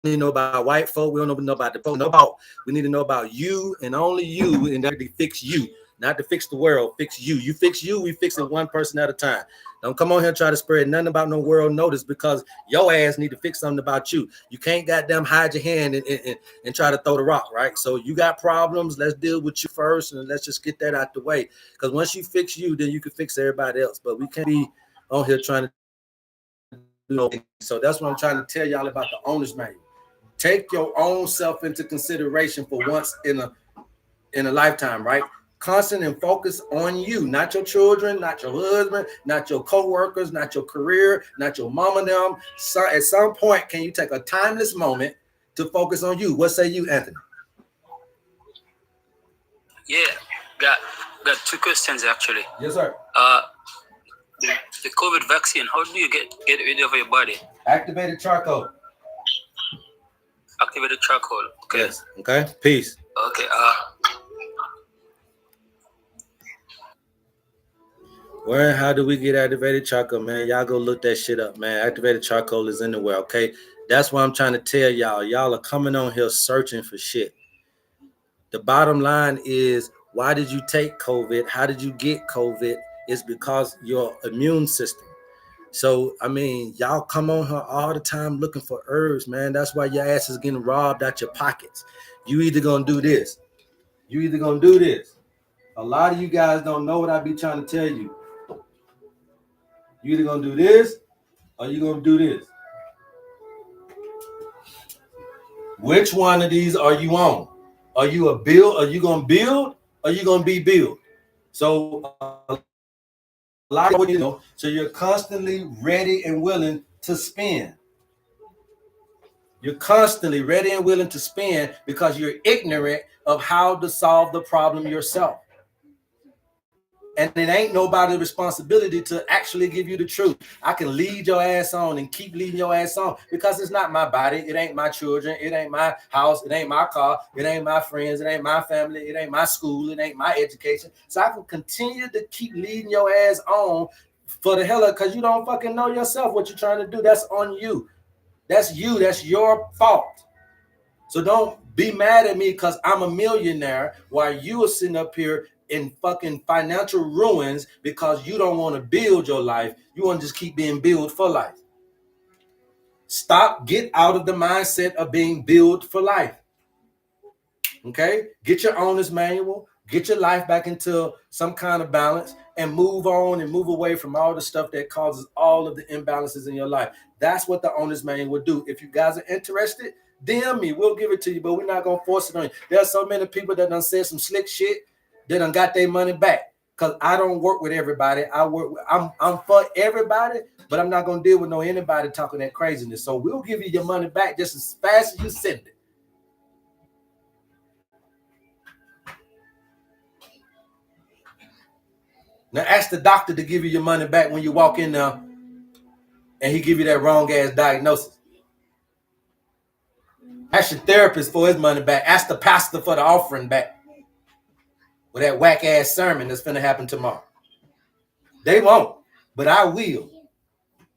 need to know about white folk. We don't know about the folk. We need to know about you and only you, and that to fix you, not to fix the world. Fix you. You fix you. We fix it one person at a time. Don't come on here and try to spread nothing about no world notice, because your ass need to fix something about you. You can't goddamn hide your hand and try to throw the rock, right? So you got problems. Let's deal with you first, and let's just get that out the way. Because once you fix you, then you can fix everybody else. But we can't be on here trying to do no. So that's what I'm trying to tell y'all about the owner's manual. Take your own self into consideration for once in a lifetime, right? Constant and focus on you, not your children, not your husband, not your co-workers, not your career, not your mama and them. So at some point, can you take a timeless moment to focus on you? What say you, Anthony? Yeah, got two questions actually. Yes, sir. The COVID vaccine, how do you get rid of your body? Activated charcoal. Activated charcoal. Okay. Yes. Okay. Peace. Okay. Where and how do we get activated charcoal, man? Y'all go look that shit up, man. Activated charcoal is in the world, okay? That's what I'm trying to tell y'all. Y'all are coming on here searching for shit. The bottom line is, why did you take COVID? How did you get COVID? It's because your immune system. So, I mean, y'all come on here all the time looking for herbs, man. That's why your ass is getting robbed out your pockets. You either gonna do this. You either gonna do this. A lot of you guys don't know what I be trying to tell you. You either gonna do this or you gonna do this. Which one of these are you on? Are you a build? Are you gonna build? Or are you gonna be built? So a lot of you know. So you're constantly ready and willing to spend. You're constantly ready and willing to spend because you're ignorant of how to solve the problem yourself. And it ain't nobody's responsibility to actually give you the truth. I can lead your ass on and keep leading your ass on because it's not my body. It ain't my children. It ain't my house. It ain't my car. It ain't my friends. It ain't my family. It ain't my school. It ain't my education. So I can continue to keep leading your ass on for the hell of, because you don't fucking know yourself what you're trying to do. That's on you. That's you. That's your fault. So don't be mad at me because I'm a millionaire while you are sitting up here in fucking financial ruins because you don't want to build your life. You want to just keep being built for life. Stop. Get out of the mindset of being built for life. Okay? Get your owner's manual. Get your life back into some kind of balance and move on and move away from all the stuff that causes all of the imbalances in your life. That's what the owner's manual will do. If you guys are interested, DM me. We'll give it to you, but we're not going to force it on you. There are so many people that done said some slick shit. They done got their money back because I don't work with everybody. I'm for everybody, but I'm not gonna deal with anybody talking that craziness. So we'll give you your money back just as fast as you send it. Now ask the doctor to give you your money back when you walk in there and he give you that wrong ass diagnosis. Ask your therapist for his money back. Ask the pastor for the offering back. With that whack ass sermon that's finna happen tomorrow. They won't, but I will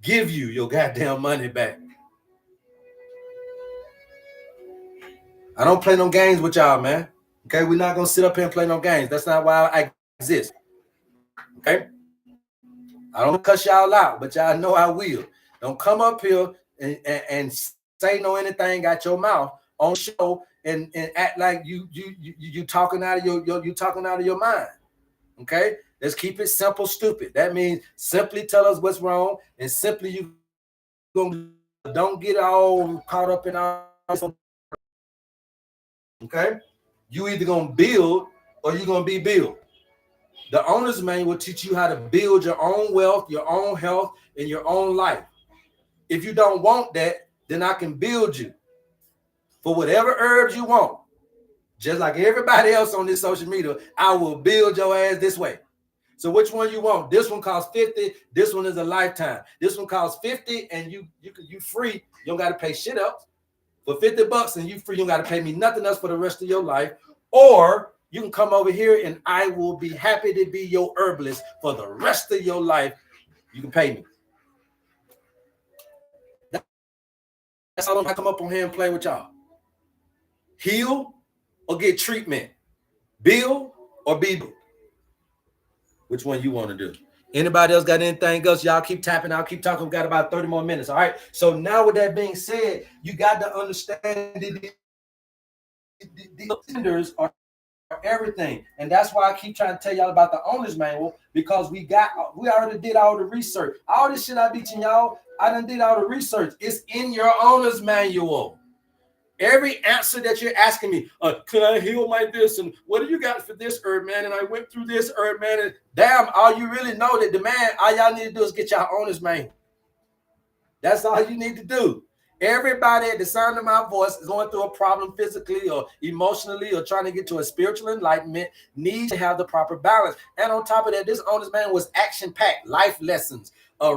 give you your goddamn money back. I don't play no games with y'all, man. Okay, we're not gonna sit up here and play no games. That's not why I exist. Okay, I don't cuss y'all out, but y'all know I will. Don't come up here and say no anything out your mouth on show and act like you talking out of you talking out of your mind. Okay, let's keep it simple, stupid. That means simply tell us what's wrong, and simply you don't get all caught up in all. Okay, you either gonna build or you're gonna be built. The owner's manual will teach you how to build your own wealth, your own health, and your own life. If you don't want that, then I can build you for whatever herbs you want. Just like everybody else on this social media, I will build your ass this way. So which one you want? This one costs $50. This one is a lifetime. This one costs $50, and you free. You don't got to pay shit else. For $50 and you free, you don't got to pay me nothing else for the rest of your life. Or you can come over here and I will be happy to be your herbalist for the rest of your life. You can pay me. That's how I come up on here and play with y'all. Heal or get treatment. Build or be built. Which one you want to do? Anybody else got anything else? Y'all keep tapping. I'll keep talking. We've got about 30 more minutes. All right. So now with that being said, you got to understand the tenders are everything. And that's why I keep trying to tell y'all about the owner's manual, because we already did all the research. All this shit I be teaching y'all, I done did all the research. It's in your owner's manual. Every answer that you're asking me, can I heal my this? And what do you got for this herb, man? And I went through this herb, man. And damn, all you really know that all y'all need to do is get your owner's manual. That's all you need to do. Everybody at the sound of my voice is going through a problem physically or emotionally or trying to get to a spiritual enlightenment, needs to have the proper balance. And on top of that, this owner's manual was action-packed, life lessons,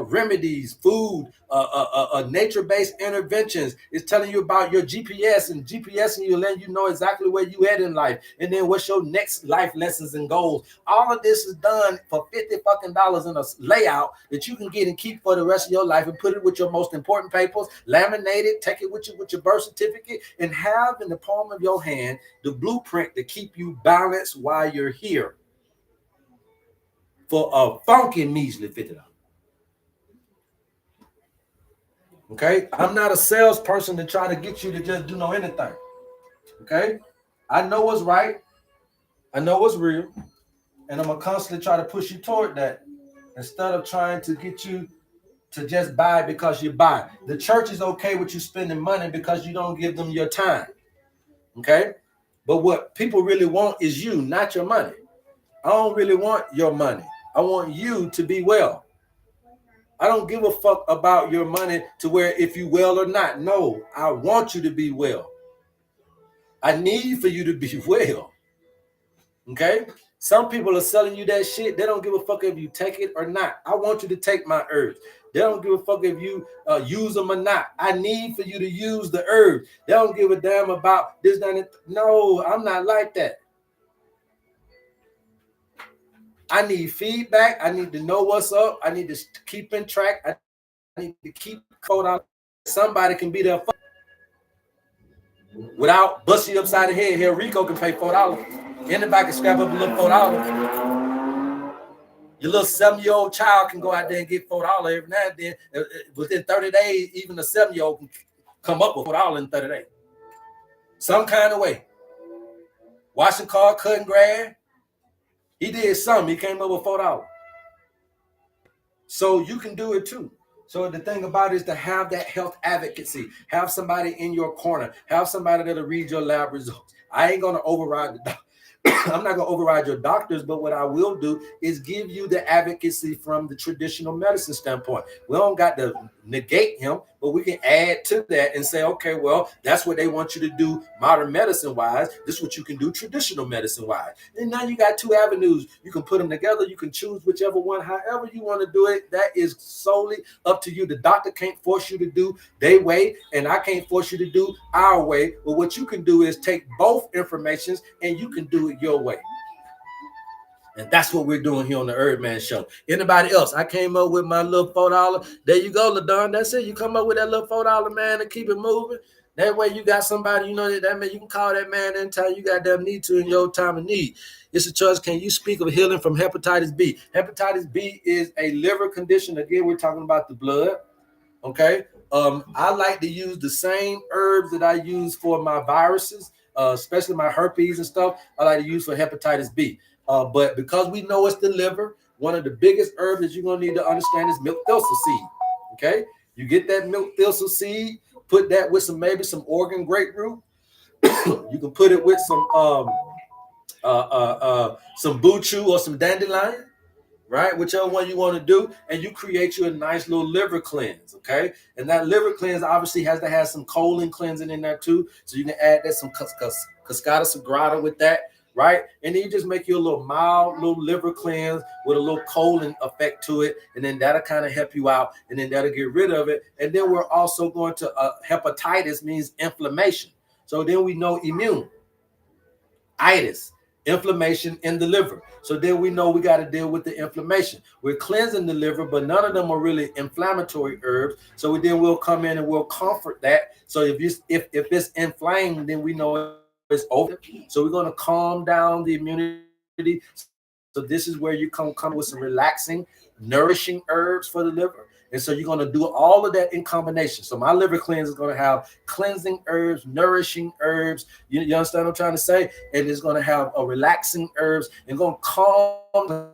remedies, food, nature-based interventions. It's telling you about your GPS, and GPS and you letting you know exactly where you at in life, and then what's your next life lessons and goals. All of this is done for $50 in a layout that you can get and keep for the rest of your life, and put it with your most important papers, laminate it, take it with you with your birth certificate, and have in the palm of your hand the blueprint to keep you balanced while you're here for a funky measly $50. Okay, I'm not a salesperson to try to get you to just do anything. Okay, I know what's right, I know what's real, and I'm gonna constantly try to push you toward that instead of trying to get you to just buy because you buy. The church is okay with you spending money because you don't give them your time. Okay, but what people really want is you, not your money. I don't really want your money. I want you to be well. I don't give a fuck about your money to where if you well or not. No, I want you to be well. I need for you to be well. Okay? Some people are selling you that shit. They don't give a fuck if you take it or not. I want you to take my herbs. They don't give a fuck if you use them or not. I need for you to use the herbs. They don't give a damn about this, that. No, I'm not like that. I need feedback. I need to know what's up. I need to keep in track. I need to keep code out. Somebody can be there for without busting you upside the head. Here, Rico can pay $4. Anybody can scrap up a little $4. Your little 7-year-old child can go out there and get $4 every now and then. Within 30 days, even a 7-year-old can come up with $4 in 30 days. Some kind of way. Washing car, cutting grass. He did something. He came up with $4. So you can do it too. So the thing about it is to have that health advocacy. Have somebody in your corner. Have somebody that'll read your lab results. I ain't going to override the doctor. I'm not going to override your doctors, but what I will do is give you the advocacy from the traditional medicine standpoint. We don't got to negate him, but we can add to that and say, okay, well, that's what they want you to do modern medicine wise. This is what you can do traditional medicine wise. And now you got two avenues. You can put them together. You can choose whichever one, however you want to do it. That is solely up to you. The doctor can't force you to do their way, and I can't force you to do our way. But what you can do is take both informations and you can do it your way. And that's what we're doing here on the HerbMan Show. Anybody else? I came up with my little $4. There you go, LaDon. That's it. You come up with that little $4, man, and keep it moving. That way you got somebody, you know, that man, you can call that man anytime you got that need to in your time of need. It's a choice. Can you speak of healing from hepatitis B? Hepatitis B is a liver condition. Again, we're talking about the blood. Okay. I like to use the same herbs that I use for my viruses, especially my herpes and stuff. I like to use for hepatitis B. But because we know it's the liver, one of the biggest herbs that you're going to need to understand is milk thistle seed. Okay. You get that milk thistle seed, put that with maybe some Oregon grapefruit. You can put it with some buchu or some dandelion, right? Whichever one you want to do, and you create you a nice little liver cleanse, okay? And that liver cleanse obviously has to have some colon cleansing in there too, so you can add that some cascada sagrada with that, right? And then you just make you a little mild little liver cleanse with a little colon effect to it, and then that'll kind of help you out, and then that'll get rid of it. And then we're also going to hepatitis means inflammation, so then we know immune, itis, inflammation in the liver. So then we know we got to deal with the inflammation. We're cleansing the liver, but none of them are really inflammatory herbs. So we'll come in and we'll comfort that. So if it's inflamed, then we know it's over. So we're going to calm down the immunity. So this is where you come with some relaxing, nourishing herbs for the liver. And so you're going to do all of that in combination. So my liver cleanse is going to have cleansing herbs, nourishing herbs. You understand what I'm trying to say? And it's going to have a relaxing herbs and going to calm the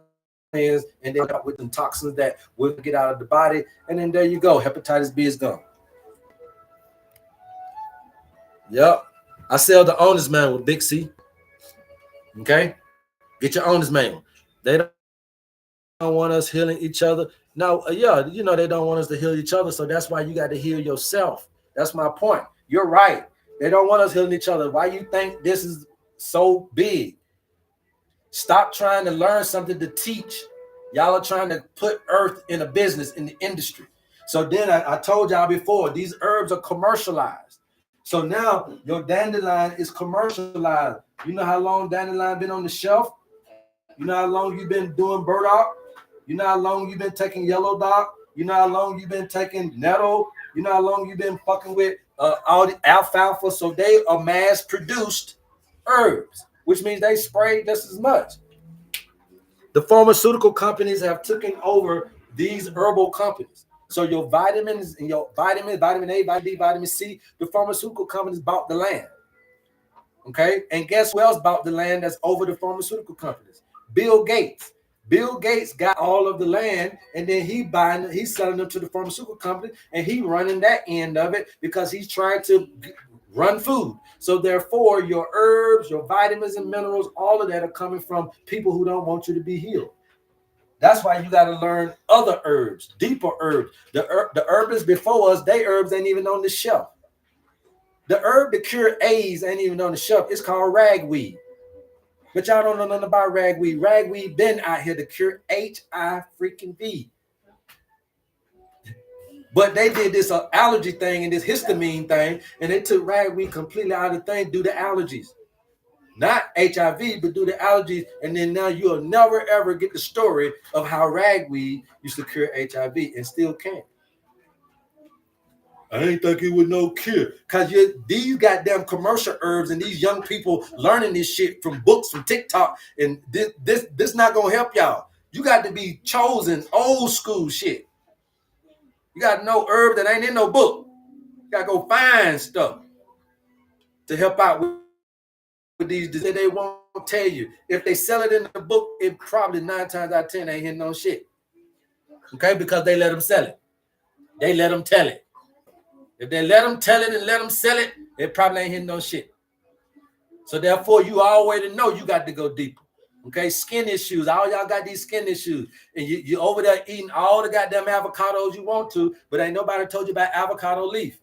cleanse, and then with the toxins that will get out of the body. And then there you go. Hepatitis B is gone. Yep. I sell the owner's manual with Big C. Okay? Get your owner's manual. They don't want us healing each other. Now, yeah, you know, they don't want us to heal each other, so that's why you got to heal yourself. That's my point. You're right. They don't want us healing each other. Why you think this is so big? Stop trying to learn something to teach. Y'all are trying to put earth in a business, in the industry. So then I told y'all before, these herbs are commercialized. So now your dandelion is commercialized. You know how long dandelion been on the shelf? You know how long you've been doing burdock? You know how long you've been taking yellow dock? You know how long you've been taking nettle? You know how long you've been fucking with all the alfalfa? So they are mass-produced herbs, which means they spray just as much. The pharmaceutical companies have taken over these herbal companies. So your vitamins and your vitamin A, vitamin D, vitamin C, the pharmaceutical companies bought the land. Okay? And guess who else bought the land that's over the pharmaceutical companies? Bill Gates. Bill Gates got all of the land, and then he's selling them to the pharmaceutical company, and he running that end of it because he's trying to run food. So therefore, your herbs, your vitamins and minerals, all of that are coming from people who don't want you to be healed. That's why you got to learn other herbs, deeper herbs. The herbalists before us, they herbs ain't even on the shelf. The herb to cure AIDS ain't even on the shelf. It's called ragweed. But y'all don't know nothing about ragweed. Ragweed been out here to cure HIV. But they did this allergy thing and this histamine thing, and they took ragweed completely out of the thing due to allergies. Not HIV, but due to allergies. And then now you'll never, ever get the story of how ragweed used to cure HIV and still can't. I ain't think it was no cure. Because these goddamn commercial herbs and these young people learning this shit from books, from TikTok, and this not going to help y'all. You got to be chosen old school shit. You got to know herb that ain't in no book. You got to go find stuff to help out with these. They won't tell you. If they sell it in the book, it probably 9 times out of 10 ain't hitting no shit. Okay? Because they let them sell it. They let them tell it. If they let them tell it and let them sell it, it probably ain't hitting no shit. So therefore, you already know you got to go deeper. Okay, skin issues. All y'all got these skin issues, and you over there eating all the goddamn avocados you want to, but ain't nobody told you about avocado leaf.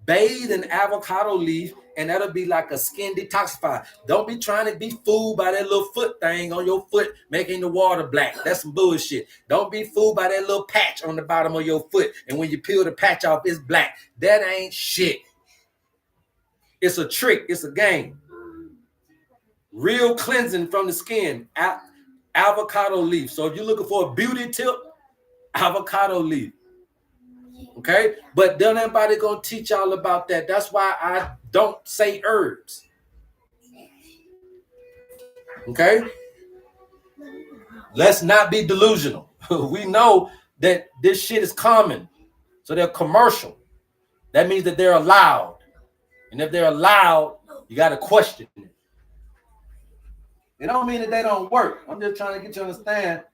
Bathe in avocado leaf, and that'll be like a skin detoxifier. Don't be trying to be fooled by that little foot thing on your foot, making the water black. That's some bullshit. Don't be fooled by that little patch on the bottom of your foot, and when you peel the patch off, it's black. That ain't shit. It's a trick. It's a game. Real cleansing from the skin. Avocado leaf. So if you're looking for a beauty tip, avocado leaf. Okay, but then everybody gonna teach y'all about that. That's why I don't say herbs. Okay, let's not be delusional. We know that this shit is common, so they're commercial. That means that they're allowed, and if they're allowed, you got to question it. It don't mean that they don't work. I'm just trying to get you to understand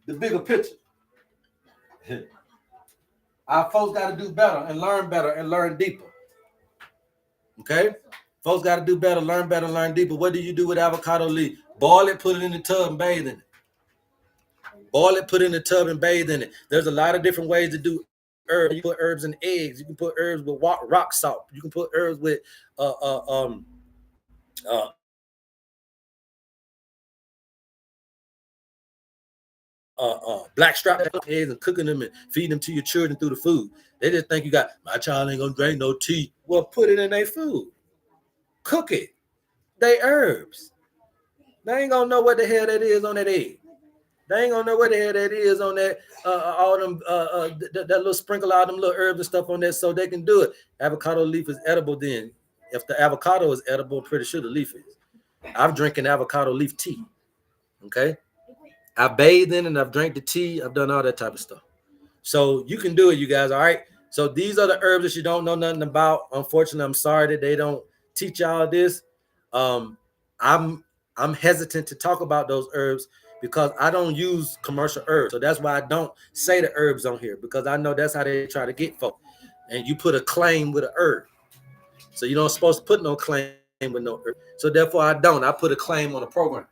the bigger picture. Our folks got to do better and learn deeper. Okay? Folks got to do better, learn deeper. What do you do with avocado leaf? Boil it, put it in the tub, and bathe in it. Boil it, put it in the tub, and bathe in it. There's a lot of different ways to do herbs. You put herbs in eggs. You can put herbs with rock salt. You can put herbs with blackstrap eggs and cooking them and feeding them to your children through the food. They just think you got, my child ain't gonna drink no tea. Well, put it in their food. Cook it. They herbs. They ain't gonna know what the hell that is on that egg. They ain't gonna know what the hell that is on that all them that little sprinkle all them little herbs and stuff on there, so they can do it. Avocado leaf is edible. Then if the avocado is edible, I'm pretty sure the leaf is. I'm drinking avocado leaf tea. Okay. I bathed in and I've drank the tea. I've done all that type of stuff. So you can do it, you guys. All right. So these are the herbs that you don't know nothing about. Unfortunately, I'm sorry that they don't teach y'all this. I'm hesitant to talk about those herbs because I don't use commercial herbs. So that's why I don't say the herbs on here, because I know that's how they try to get folk. And you put a claim with an herb. So you don't supposed to put no claim with no herb. So therefore I don't. I put a claim on a program.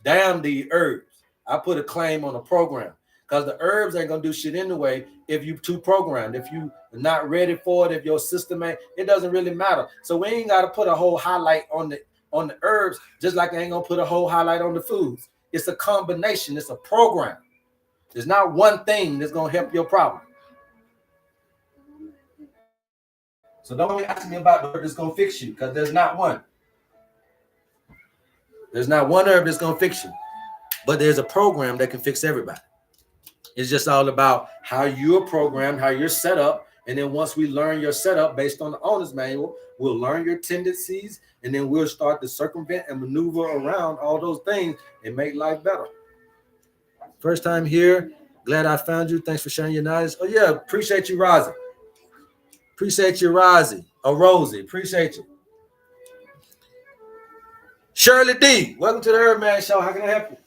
Damn the herbs. I put a claim on a program because the herbs ain't gonna do shit anyway if you too programmed. If you not ready for it, if your system ain't, it doesn't really matter. So we ain't gotta put a whole highlight on the herbs, just like I ain't gonna put a whole highlight on the foods. It's a combination, it's a program. There's not one thing that's gonna help your problem. So don't ask me about the herb that's gonna fix you, because there's not one. There's not one herb that's gonna fix you, but there's a program that can fix everybody. It's just all about how you're programmed, how you're set up, and then once we learn your setup based on the owner's manual, we'll learn your tendencies, and then we'll start to circumvent and maneuver around all those things and make life better. First time here, glad I found you. Thanks for sharing your knowledge. Oh yeah, appreciate you, Rosie. Appreciate you, Rosie. Oh, Rosie, appreciate you. Shirley D, welcome to the HerbMan Show. How can I help you?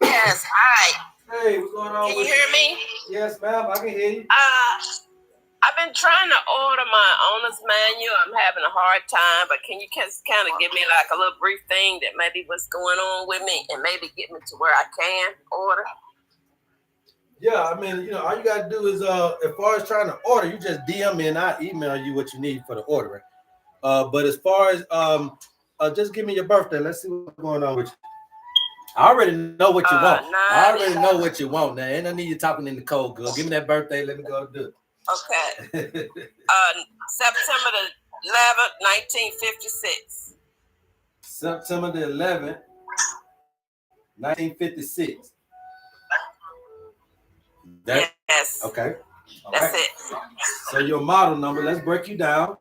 Yes, hi. Hey, what's going on? Can you hear me? Yes, ma'am, I can hear you. I've been trying to order my owner's manual. I'm having a hard time, but can you just kind of give me like a little brief thing that maybe what's going on with me and maybe get me to where I can order? Yeah, I mean, all you got to do is, as far as trying to order, you just DM me and I email you what you need for the ordering. But as far as, just give me your birthday. Let's see what's going on with you. I already know what you want. I already know what you want. Now, ain't no need you talking in the cold, girl. Give me that birthday. Let me go do it. Okay. September the 11th, 1956. September the 11th, 1956. Yes. Okay. That's it. So your model number, let's break you down.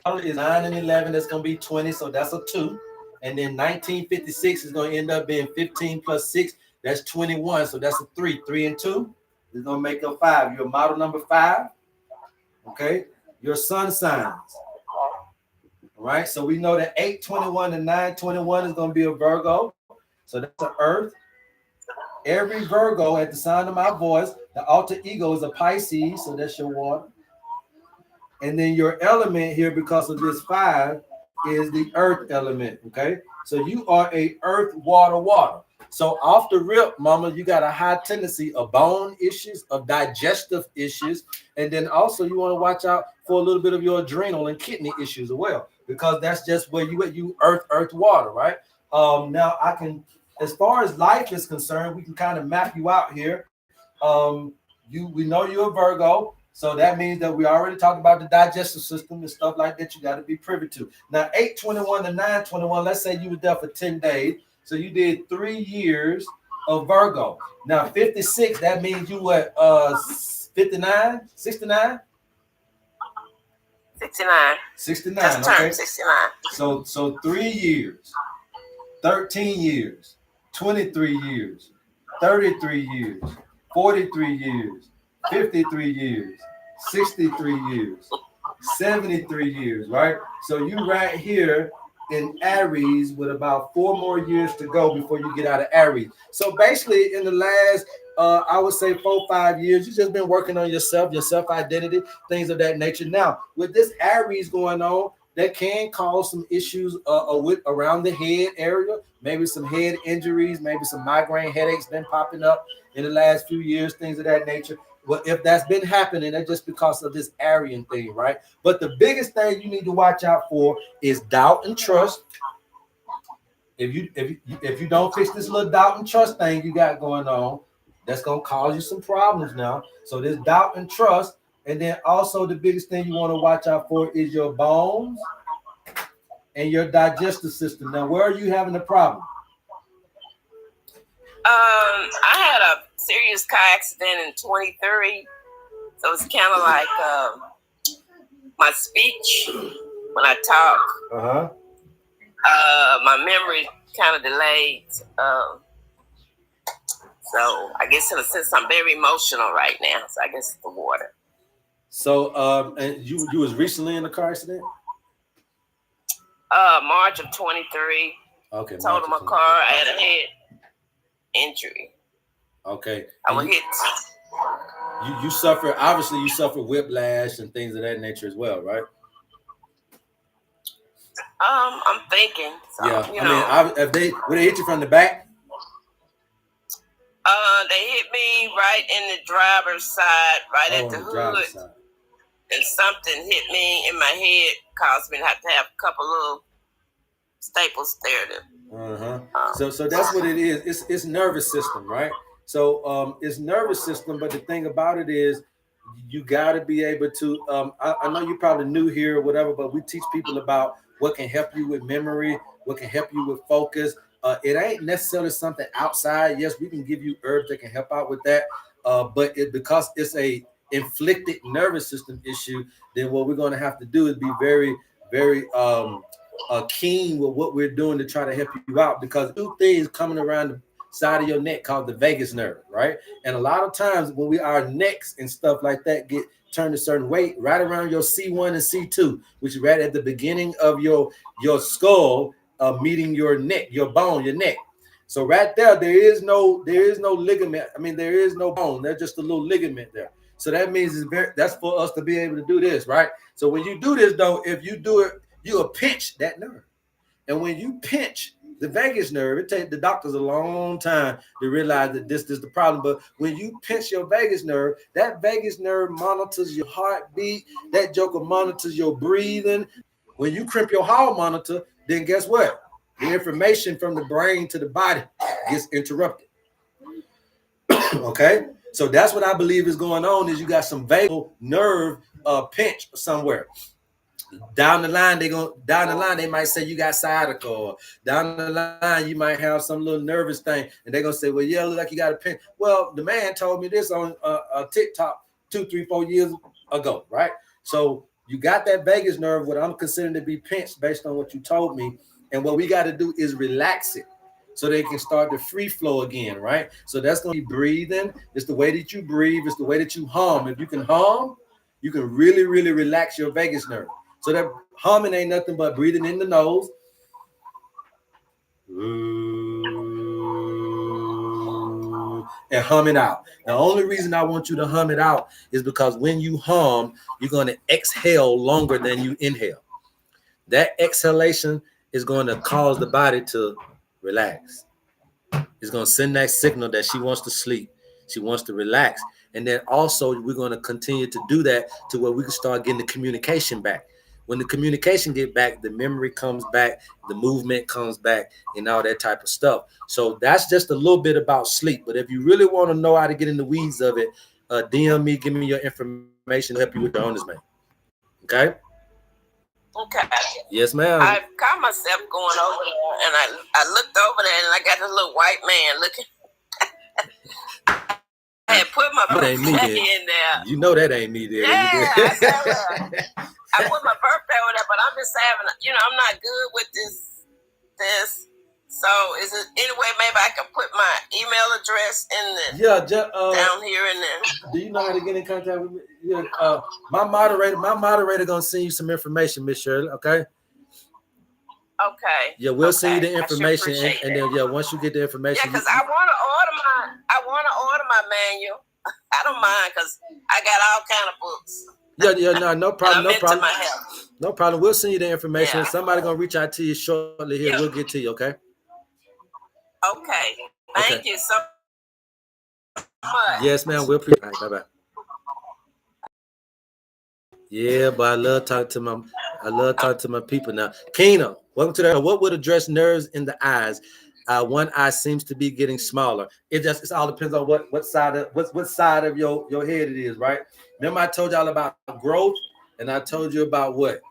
Model is 9 and 11. That's going to be 20, so that's a 2. And then 1956 is going to end up being 15 plus 6. That's 21, so that's a 3. 3 and 2 is going to make a 5. Your model number 5. Okay. Your sun signs. All right. So we know that 821 and 921 is going to be a Virgo. So that's an Earth. Every Virgo at the sound of my voice, the alter ego is a Pisces. So that's your water. And then your element here, because of this 5, is the earth element. Okay, so you are a earth, water, water. So off the rip, mama, you got a high tendency of bone issues, of digestive issues, and then also you want to watch out for a little bit of your adrenal and kidney issues as well, because that's just where you earth, water, right? Now I can, as far as life is concerned, we can kind of map you out here. We know you're a Virgo, so that means that we already talked about the digestive system and stuff like that. You got to be privy to. Now 8/21 to 9/21. Let's say you were there for 10 days, so you did 3 years of Virgo. Now 56. That means you were 59, 69. 69. 69. Just turned 69. So 3 years, 13 years, 23 years, 33 years, 43 years, 53 years, 63 years, 73 years, right? So you right here in Aries with about 4 more years to go before you get out of Aries. So basically in the last, I would say 4-5 years, you've just been working on yourself, your self-identity, things of that nature. Now, with this Aries going on, that can cause some issues with around the head area, maybe some head injuries, maybe some migraine headaches been popping up in the last few years, things of that nature. Well, if that's been happening, that's just because of this Aryan thing, right? But the biggest thing you need to watch out for is doubt and trust. If you don't fix this little doubt and trust thing you got going on, that's gonna cause you some problems now. So there's doubt and trust, and then also the biggest thing you want to watch out for is your bones and your digestive system. Now, where are you having the problem? I had a serious car accident in 23, so it's kind of like my speech when I talk. My memory kind of delayed. So I guess in a sense I'm very emotional right now. So I guess it's the water. So and you was recently in a car accident? March of 23. Okay. Totaled my car. I had a head injury. Okay. I was hit. You suffer, obviously you suffer whiplash and things of that nature as well, right? I'm thinking. So, yeah. You know. I mean, would they hit you from the back? They hit me right in the driver's side, right at the hood. And something hit me in my head, caused me to have a couple little staples there. So that's what it is. It's nervous system, right? So it's nervous system, but the thing about it is you got to be able to, I know you're probably new here or whatever, but we teach people about what can help you with memory, what can help you with focus. It ain't necessarily something outside. Yes, we can give you herbs that can help out with that. But because it's a inflicted nervous system issue, then what we're going to have to do is be very, very keen with what we're doing to try to help you out, because two things coming around the side of your neck called the vagus nerve, right? And a lot of times when our necks and stuff like that get turned a certain way, right around your C1 and C2, which is right at the beginning of your skull, meeting your neck, your bone, your neck. So right there is no ligament. I mean, there is no bone. There's just a little ligament there. So that means that's for us to be able to do this, right? So when you do this, though, if you do it, you'll pinch that nerve. And when you pinch the vagus nerve, it takes the doctors a long time to realize that this is the problem. But when you pinch your vagus nerve, that vagus nerve monitors your heartbeat. That joker monitors your breathing. When you crimp your hall monitor, then guess what? The information from the brain to the body gets interrupted. Okay? So that's what I believe is going on, is you got some vagal nerve pinch somewhere. Down the line, they might say you got sciatica, or down the line, you might have some little nervous thing, and they're gonna say, well, yeah, look like you got a pinch. Well, the man told me this on TikTok 2, 3, 4 years ago, right? So you got that vagus nerve, what I'm considering to be pinched based on what you told me, and what we got to do is relax it so they can start the free flow again, right? So that's gonna be breathing. It's the way that you breathe. It's the way that you hum. If you can hum, you can really, really relax your vagus nerve. So that humming ain't nothing but breathing in the nose and hum it out. The only reason I want you to hum it out is because when you hum, you're going to exhale longer than you inhale. That exhalation is going to cause the body to relax. It's going to send that signal that she wants to sleep. She wants to relax. And then also we're going to continue to do that to where we can start getting the communication back. When the communication get back, the memory comes back, the movement comes back, and all that type of stuff. So that's just a little bit about sleep. But if you really want to know how to get in the weeds of it, DM me, give me your information, help you with your owners, man. Okay? Okay. Yes, ma'am. I caught myself going over there, and I looked over there, and I got this little white man looking. I had put my birthday in there. You know that ain't me there. Yeah, I put my birthday over there, but I'm just having, I'm not good with this. So is it any way maybe I can put my email address in the down here and there? Do you know how to get in contact with me? Yeah, my moderator gonna send you some information, Miss Shirley. Okay. Okay. Yeah, we'll send you the information, and then once you get the information. Yeah, because I want to order my manual. I don't mind because I got all kind of books. No problem. No problem. We'll send you the information. Yeah. Somebody gonna reach out to you shortly here. Yeah. We'll get to you. Okay. Okay. Thank you so much. Yes, ma'am. We'll appreciate it. Bye bye. Yeah, but I love talking to my people now. Kena, welcome to that. What would address nerves in the eyes? One eye seems to be getting smaller. It all depends on what side of your head it is, right? Remember I told y'all about growth, and I told you about what?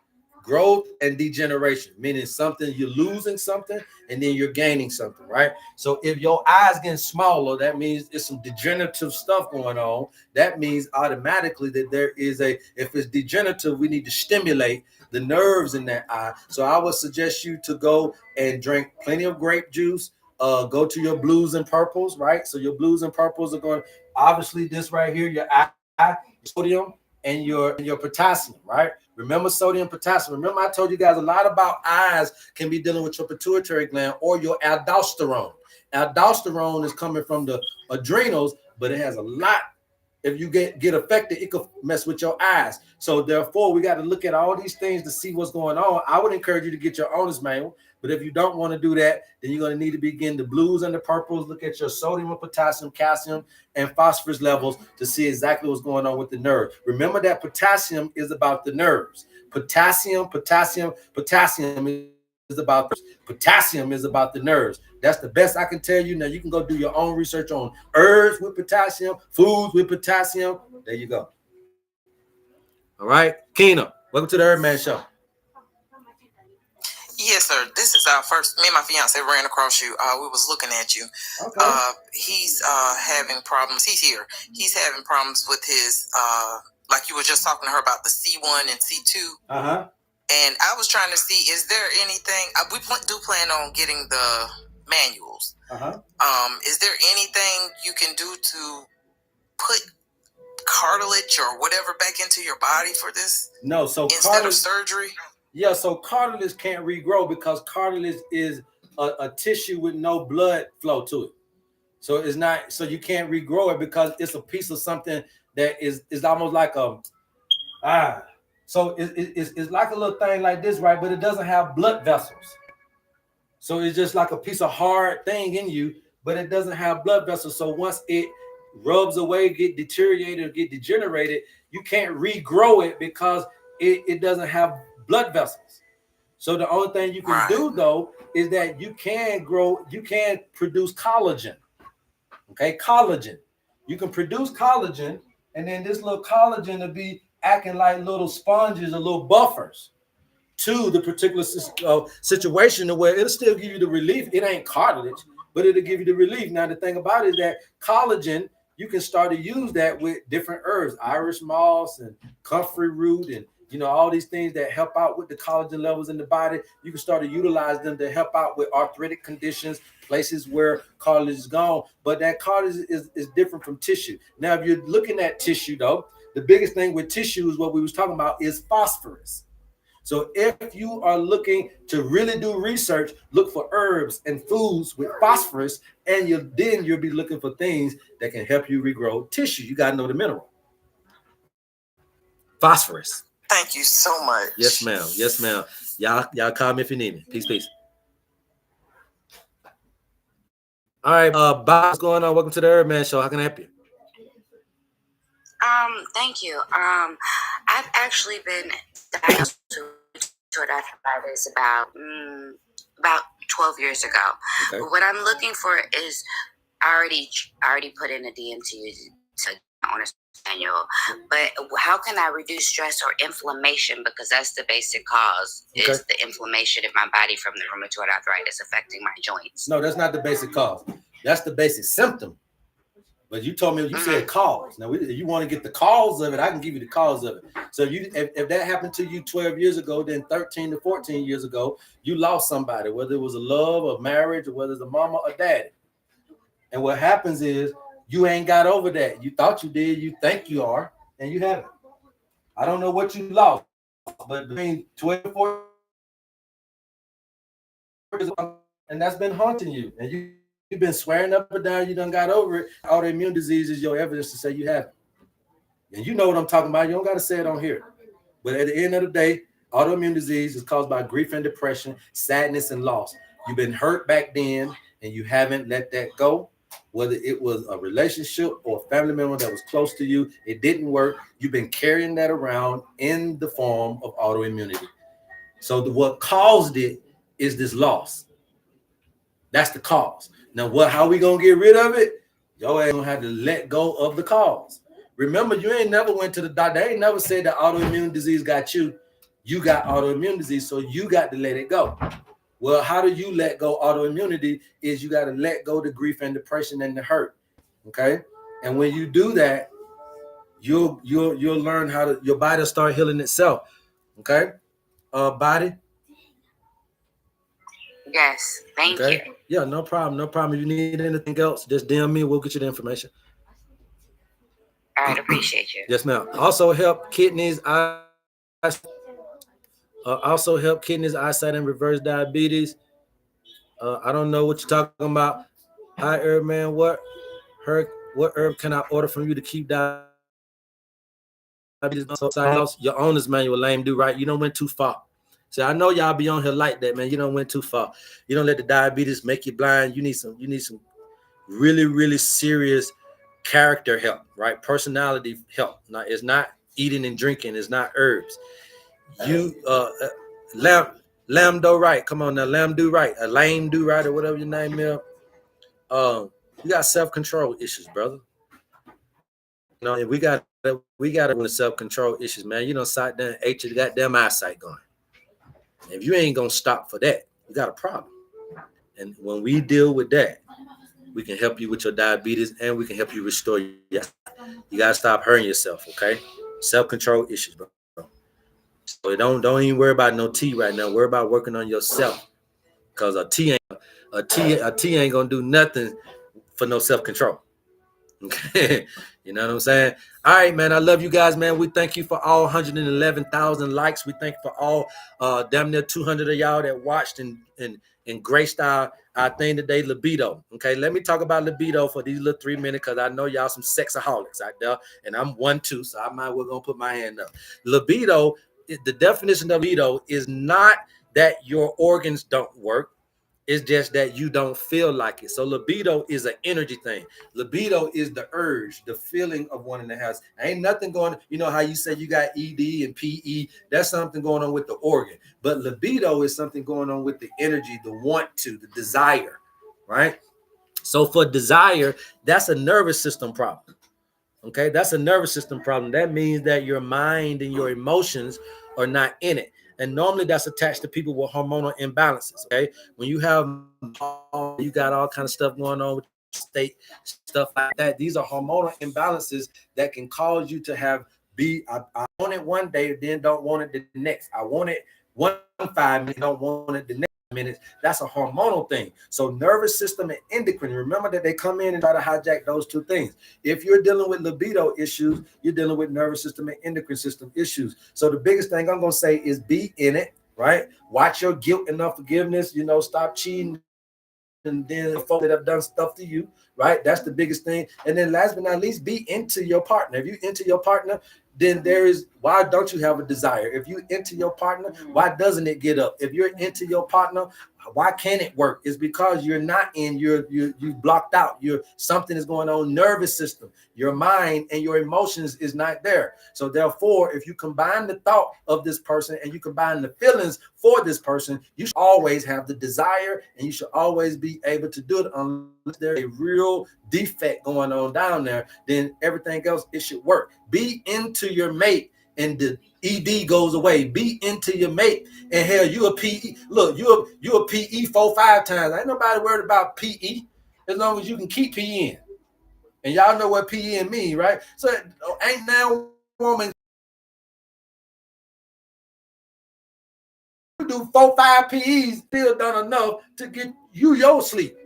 Growth and degeneration, meaning something you're losing something and then you're gaining something, right? So if your eyes getting smaller, that means it's some degenerative stuff going on. That means automatically that there is if it's degenerative, we need to stimulate the nerves in that eye. So I would suggest you to go and drink plenty of grape juice. Go to your blues and purples, right? So your blues and purples are going, obviously this right here, your eye, sodium and your potassium, right? Remember sodium, potassium. Remember I told you guys a lot about eyes can be dealing with your pituitary gland or your aldosterone. Aldosterone is coming from the adrenals, but it has a lot. If you get affected, it could mess with your eyes. So therefore, we got to look at all these things to see what's going on. I would encourage you to get your owner's manual. But if you don't want to do that, then you're going to need to begin the blues and the purples. Look at your sodium and potassium, calcium, and phosphorus levels to see exactly what's going on with the nerve. Remember that potassium is about the nerves. Potassium is about the nerves. That's the best I can tell you. Now you can go do your own research on herbs with potassium, foods with potassium. There you go. All right, Kena, welcome to the HerbMan Show. Yes, sir. This is our first. Me and my fiance ran across you. We was looking at you. Okay. He's having problems. He's here. He's having problems with his. Like you were just talking to her about the C1 and C2. Uh-huh. And I was trying to see, is there anything? We do plan on getting the manuals. Uh-huh. Is there anything you can do to put cartilage or whatever back into your body for this? No. So instead of surgery. Yeah, so cartilage can't regrow because cartilage is a tissue with no blood flow to it. So it's not, so you can't regrow it because it's a piece of something that is almost like so it's like a little thing like this, right? But it doesn't have blood vessels. So it's just like a piece of hard thing in you, but it doesn't have blood vessels. So once it rubs away, get deteriorated or get degenerated, you can't regrow it because it doesn't have blood vessels. So the only thing you can do though is that you can produce collagen. Okay, collagen. You can produce collagen, and then this little collagen will be acting like little sponges or little buffers to the particular situation where it'll still give you the relief. It ain't cartilage, but it'll give you the relief. Now the thing about it is that collagen, you can start to use that with different herbs, Irish moss and comfrey root and all these things that help out with the collagen levels in the body. You can start to utilize them to help out with arthritic conditions, places where cartilage is gone. But that cartilage is different from tissue. Now, if you're looking at tissue, though, the biggest thing with tissue is what we was talking about is phosphorus. So if you are looking to really do research, look for herbs and foods with phosphorus, and then you'll be looking for things that can help you regrow tissue. You got to know the mineral. Phosphorus. Thank you so much. Yes, ma'am. Yes, ma'am. Y'all call me if you need me. Peace, peace. All right, Bob, what's going on? Welcome to the HerbMan Show. How can I help you? Thank you. I've actually been diagnosed with rheumatoid arthritis about 12 years ago. Okay. But what I'm looking for is I already put in a DM to you to on a manual. But how can I reduce stress or inflammation? Because that's the basic cause is the inflammation in my body from the rheumatoid arthritis affecting my joints. No, that's not the basic cause. That's the basic symptom. But you told me, you said cause. Now, if you want to get the cause of it, I can give you the cause of it. So if that happened to you 12 years ago, then 13 to 14 years ago, you lost somebody, whether it was a love or marriage or whether it's a mama or daddy. And what happens is you ain't got over that. You thought you did, you think you are, and you haven't. I don't know what you lost, but between 12 and 14 years, and that's been haunting you. And you've been swearing up and down, you done got over it. Autoimmune disease is your evidence to say you haven't. And you know what I'm talking about. You don't got to say it on here. But at the end of the day, autoimmune disease is caused by grief and depression, sadness and loss. You've been hurt back then, and you haven't let that go. Whether it was a relationship or a family member that was close to you, it didn't work. You've been carrying that around in the form of autoimmunity. So what caused it is this loss. That's the cause. Now, how we gonna get rid of it? Your ass gonna have to let go of the cause. Remember, you ain't never went to the doctor. They ain't never said that autoimmune disease got you. You got autoimmune disease, so you got to let it go. Well, how do you let go autoimmunity? Is you got to let go the grief and depression and the hurt. Okay, and when you do that, you'll learn how to your body will start healing itself. Okay, body. Yes, thank you. Yeah, no problem, no problem. If you need anything else, just DM me. We'll get you the information. I'd appreciate you. Yes, ma'am. Also help kidneys, eyes. Eyesight, and reverse diabetes. I don't know what you're talking about. Hi, HerbMan. What herb can I order from you to keep diabetes? Your owner's manual, lame dude, right? You don't went too far. So I know y'all be on here like that, man. You don't went too far. You don't let the diabetes make you blind. You need some really, really serious character help, right? Personality help. Now, it's not eating and drinking. It's not herbs. You Lamb do right. Come on now, Lamb do right. A lame do right, or whatever your name is. You got self-control issues, brother. You know, and we got with self-control issues, man. You don't sat down, ate your goddamn eyesight going. And if you ain't gonna stop for that, you got a problem. And when we deal with that, we can help you with your diabetes, and we can help you restore your. You gotta stop hurting yourself, okay? Self-control issues, bro. So don't even worry about no tea right now. Worry about working on yourself, because a tea ain't gonna do nothing for no self-control. Okay, you know what I'm saying? All right, man. I love you guys, man. We thank you for all 111,000 likes. We thank you for all damn near 200 of y'all that watched and graced our thing today, libido. Okay, let me talk about libido for these little 3 minutes, because I know y'all some sexaholics out there, and I'm one too, so I might well gonna put my hand up. Libido, the definition of libido is not that your organs don't work. It's just that you don't feel like it. So libido is an energy thing. Libido is the urge, the feeling of wanting to have. Ain't nothing going. You know how you say you got ED and PE? That's something going on with the organ. But libido is something going on with the energy, the want to, the desire, right? So for desire, that's a nervous system problem. Okay, that's a nervous system problem. That means that your mind and your emotions are not in it. And normally that's attached to people with hormonal imbalances. Okay, when you got all kind of stuff going on with state stuff like that. These are hormonal imbalances that can cause you to I want it one day, then don't want it the next. I want it 1 5 minutes, don't want it the next. minutes. That's a hormonal thing. So nervous system and endocrine, remember that they come in and try to hijack those two things. If you're dealing with libido issues, you're dealing with nervous system and endocrine system issues. So the biggest thing I'm going to say is be in it, right? Watch your guilt and unforgiveness, stop cheating. And then the folks that have done stuff to you, right? That's the biggest thing. And then last but not least, be into your partner. If you into your partner, then why don't you have a desire? If you into your partner, why doesn't it get up? If you're into your partner, why can't it work? It's because you're not you blocked out. Something is going on, nervous system, your mind and your emotions is not there. So therefore, if you combine the thought of this person and you combine the feelings for this person, you should always have the desire and you should always be able to do it unless there's a real defect going on down there. Then everything else, it should work. Be into your mate and the ED goes away. Be into your mate, and hell, you a PE. Look, you a PE 4-5 times. Ain't nobody worried about PE as long as you can keep PE in. And y'all know what PE in mean, right? So ain't now woman do 4-5 PEs still done enough to get you your sleep.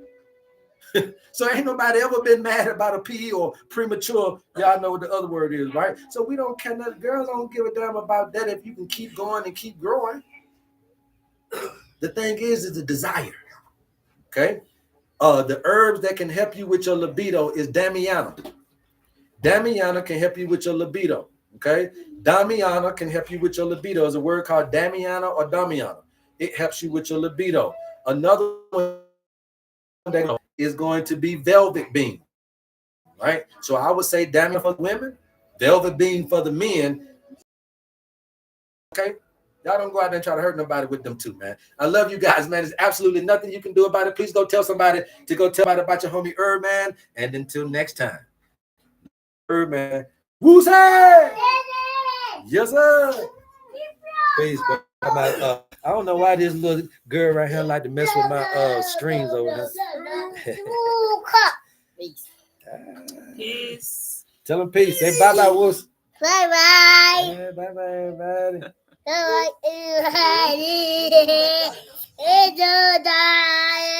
So ain't nobody ever been mad about a PE or premature. Y'all know what the other word is, right? So we don't care. Girls don't give a damn about that if you can keep going and keep growing. The thing is the desire. Okay. The herbs that can help you with your libido is Damiana. Damiana can help you with your libido. Okay. Damiana can help you with your libido. There's a word called Damiana or Damiana. It helps you with your libido. Another one that is going to be velvet bean, right? So I would say Damiana for the women, velvet bean for the men. Okay, y'all don't go out there and try to hurt nobody with them too, man. I love you guys, man. There's absolutely nothing you can do about it. Please go tell somebody about your homie HerbMan. And until next time, HerbMan. Who's that? Yes, sir. Peace, bro. I don't know why this little girl right here like to mess with my streams over here. Peace. Peace. Tell them peace. Say bye-bye, Woos. Bye-bye. Yeah, bye-bye, everybody. Bye-bye.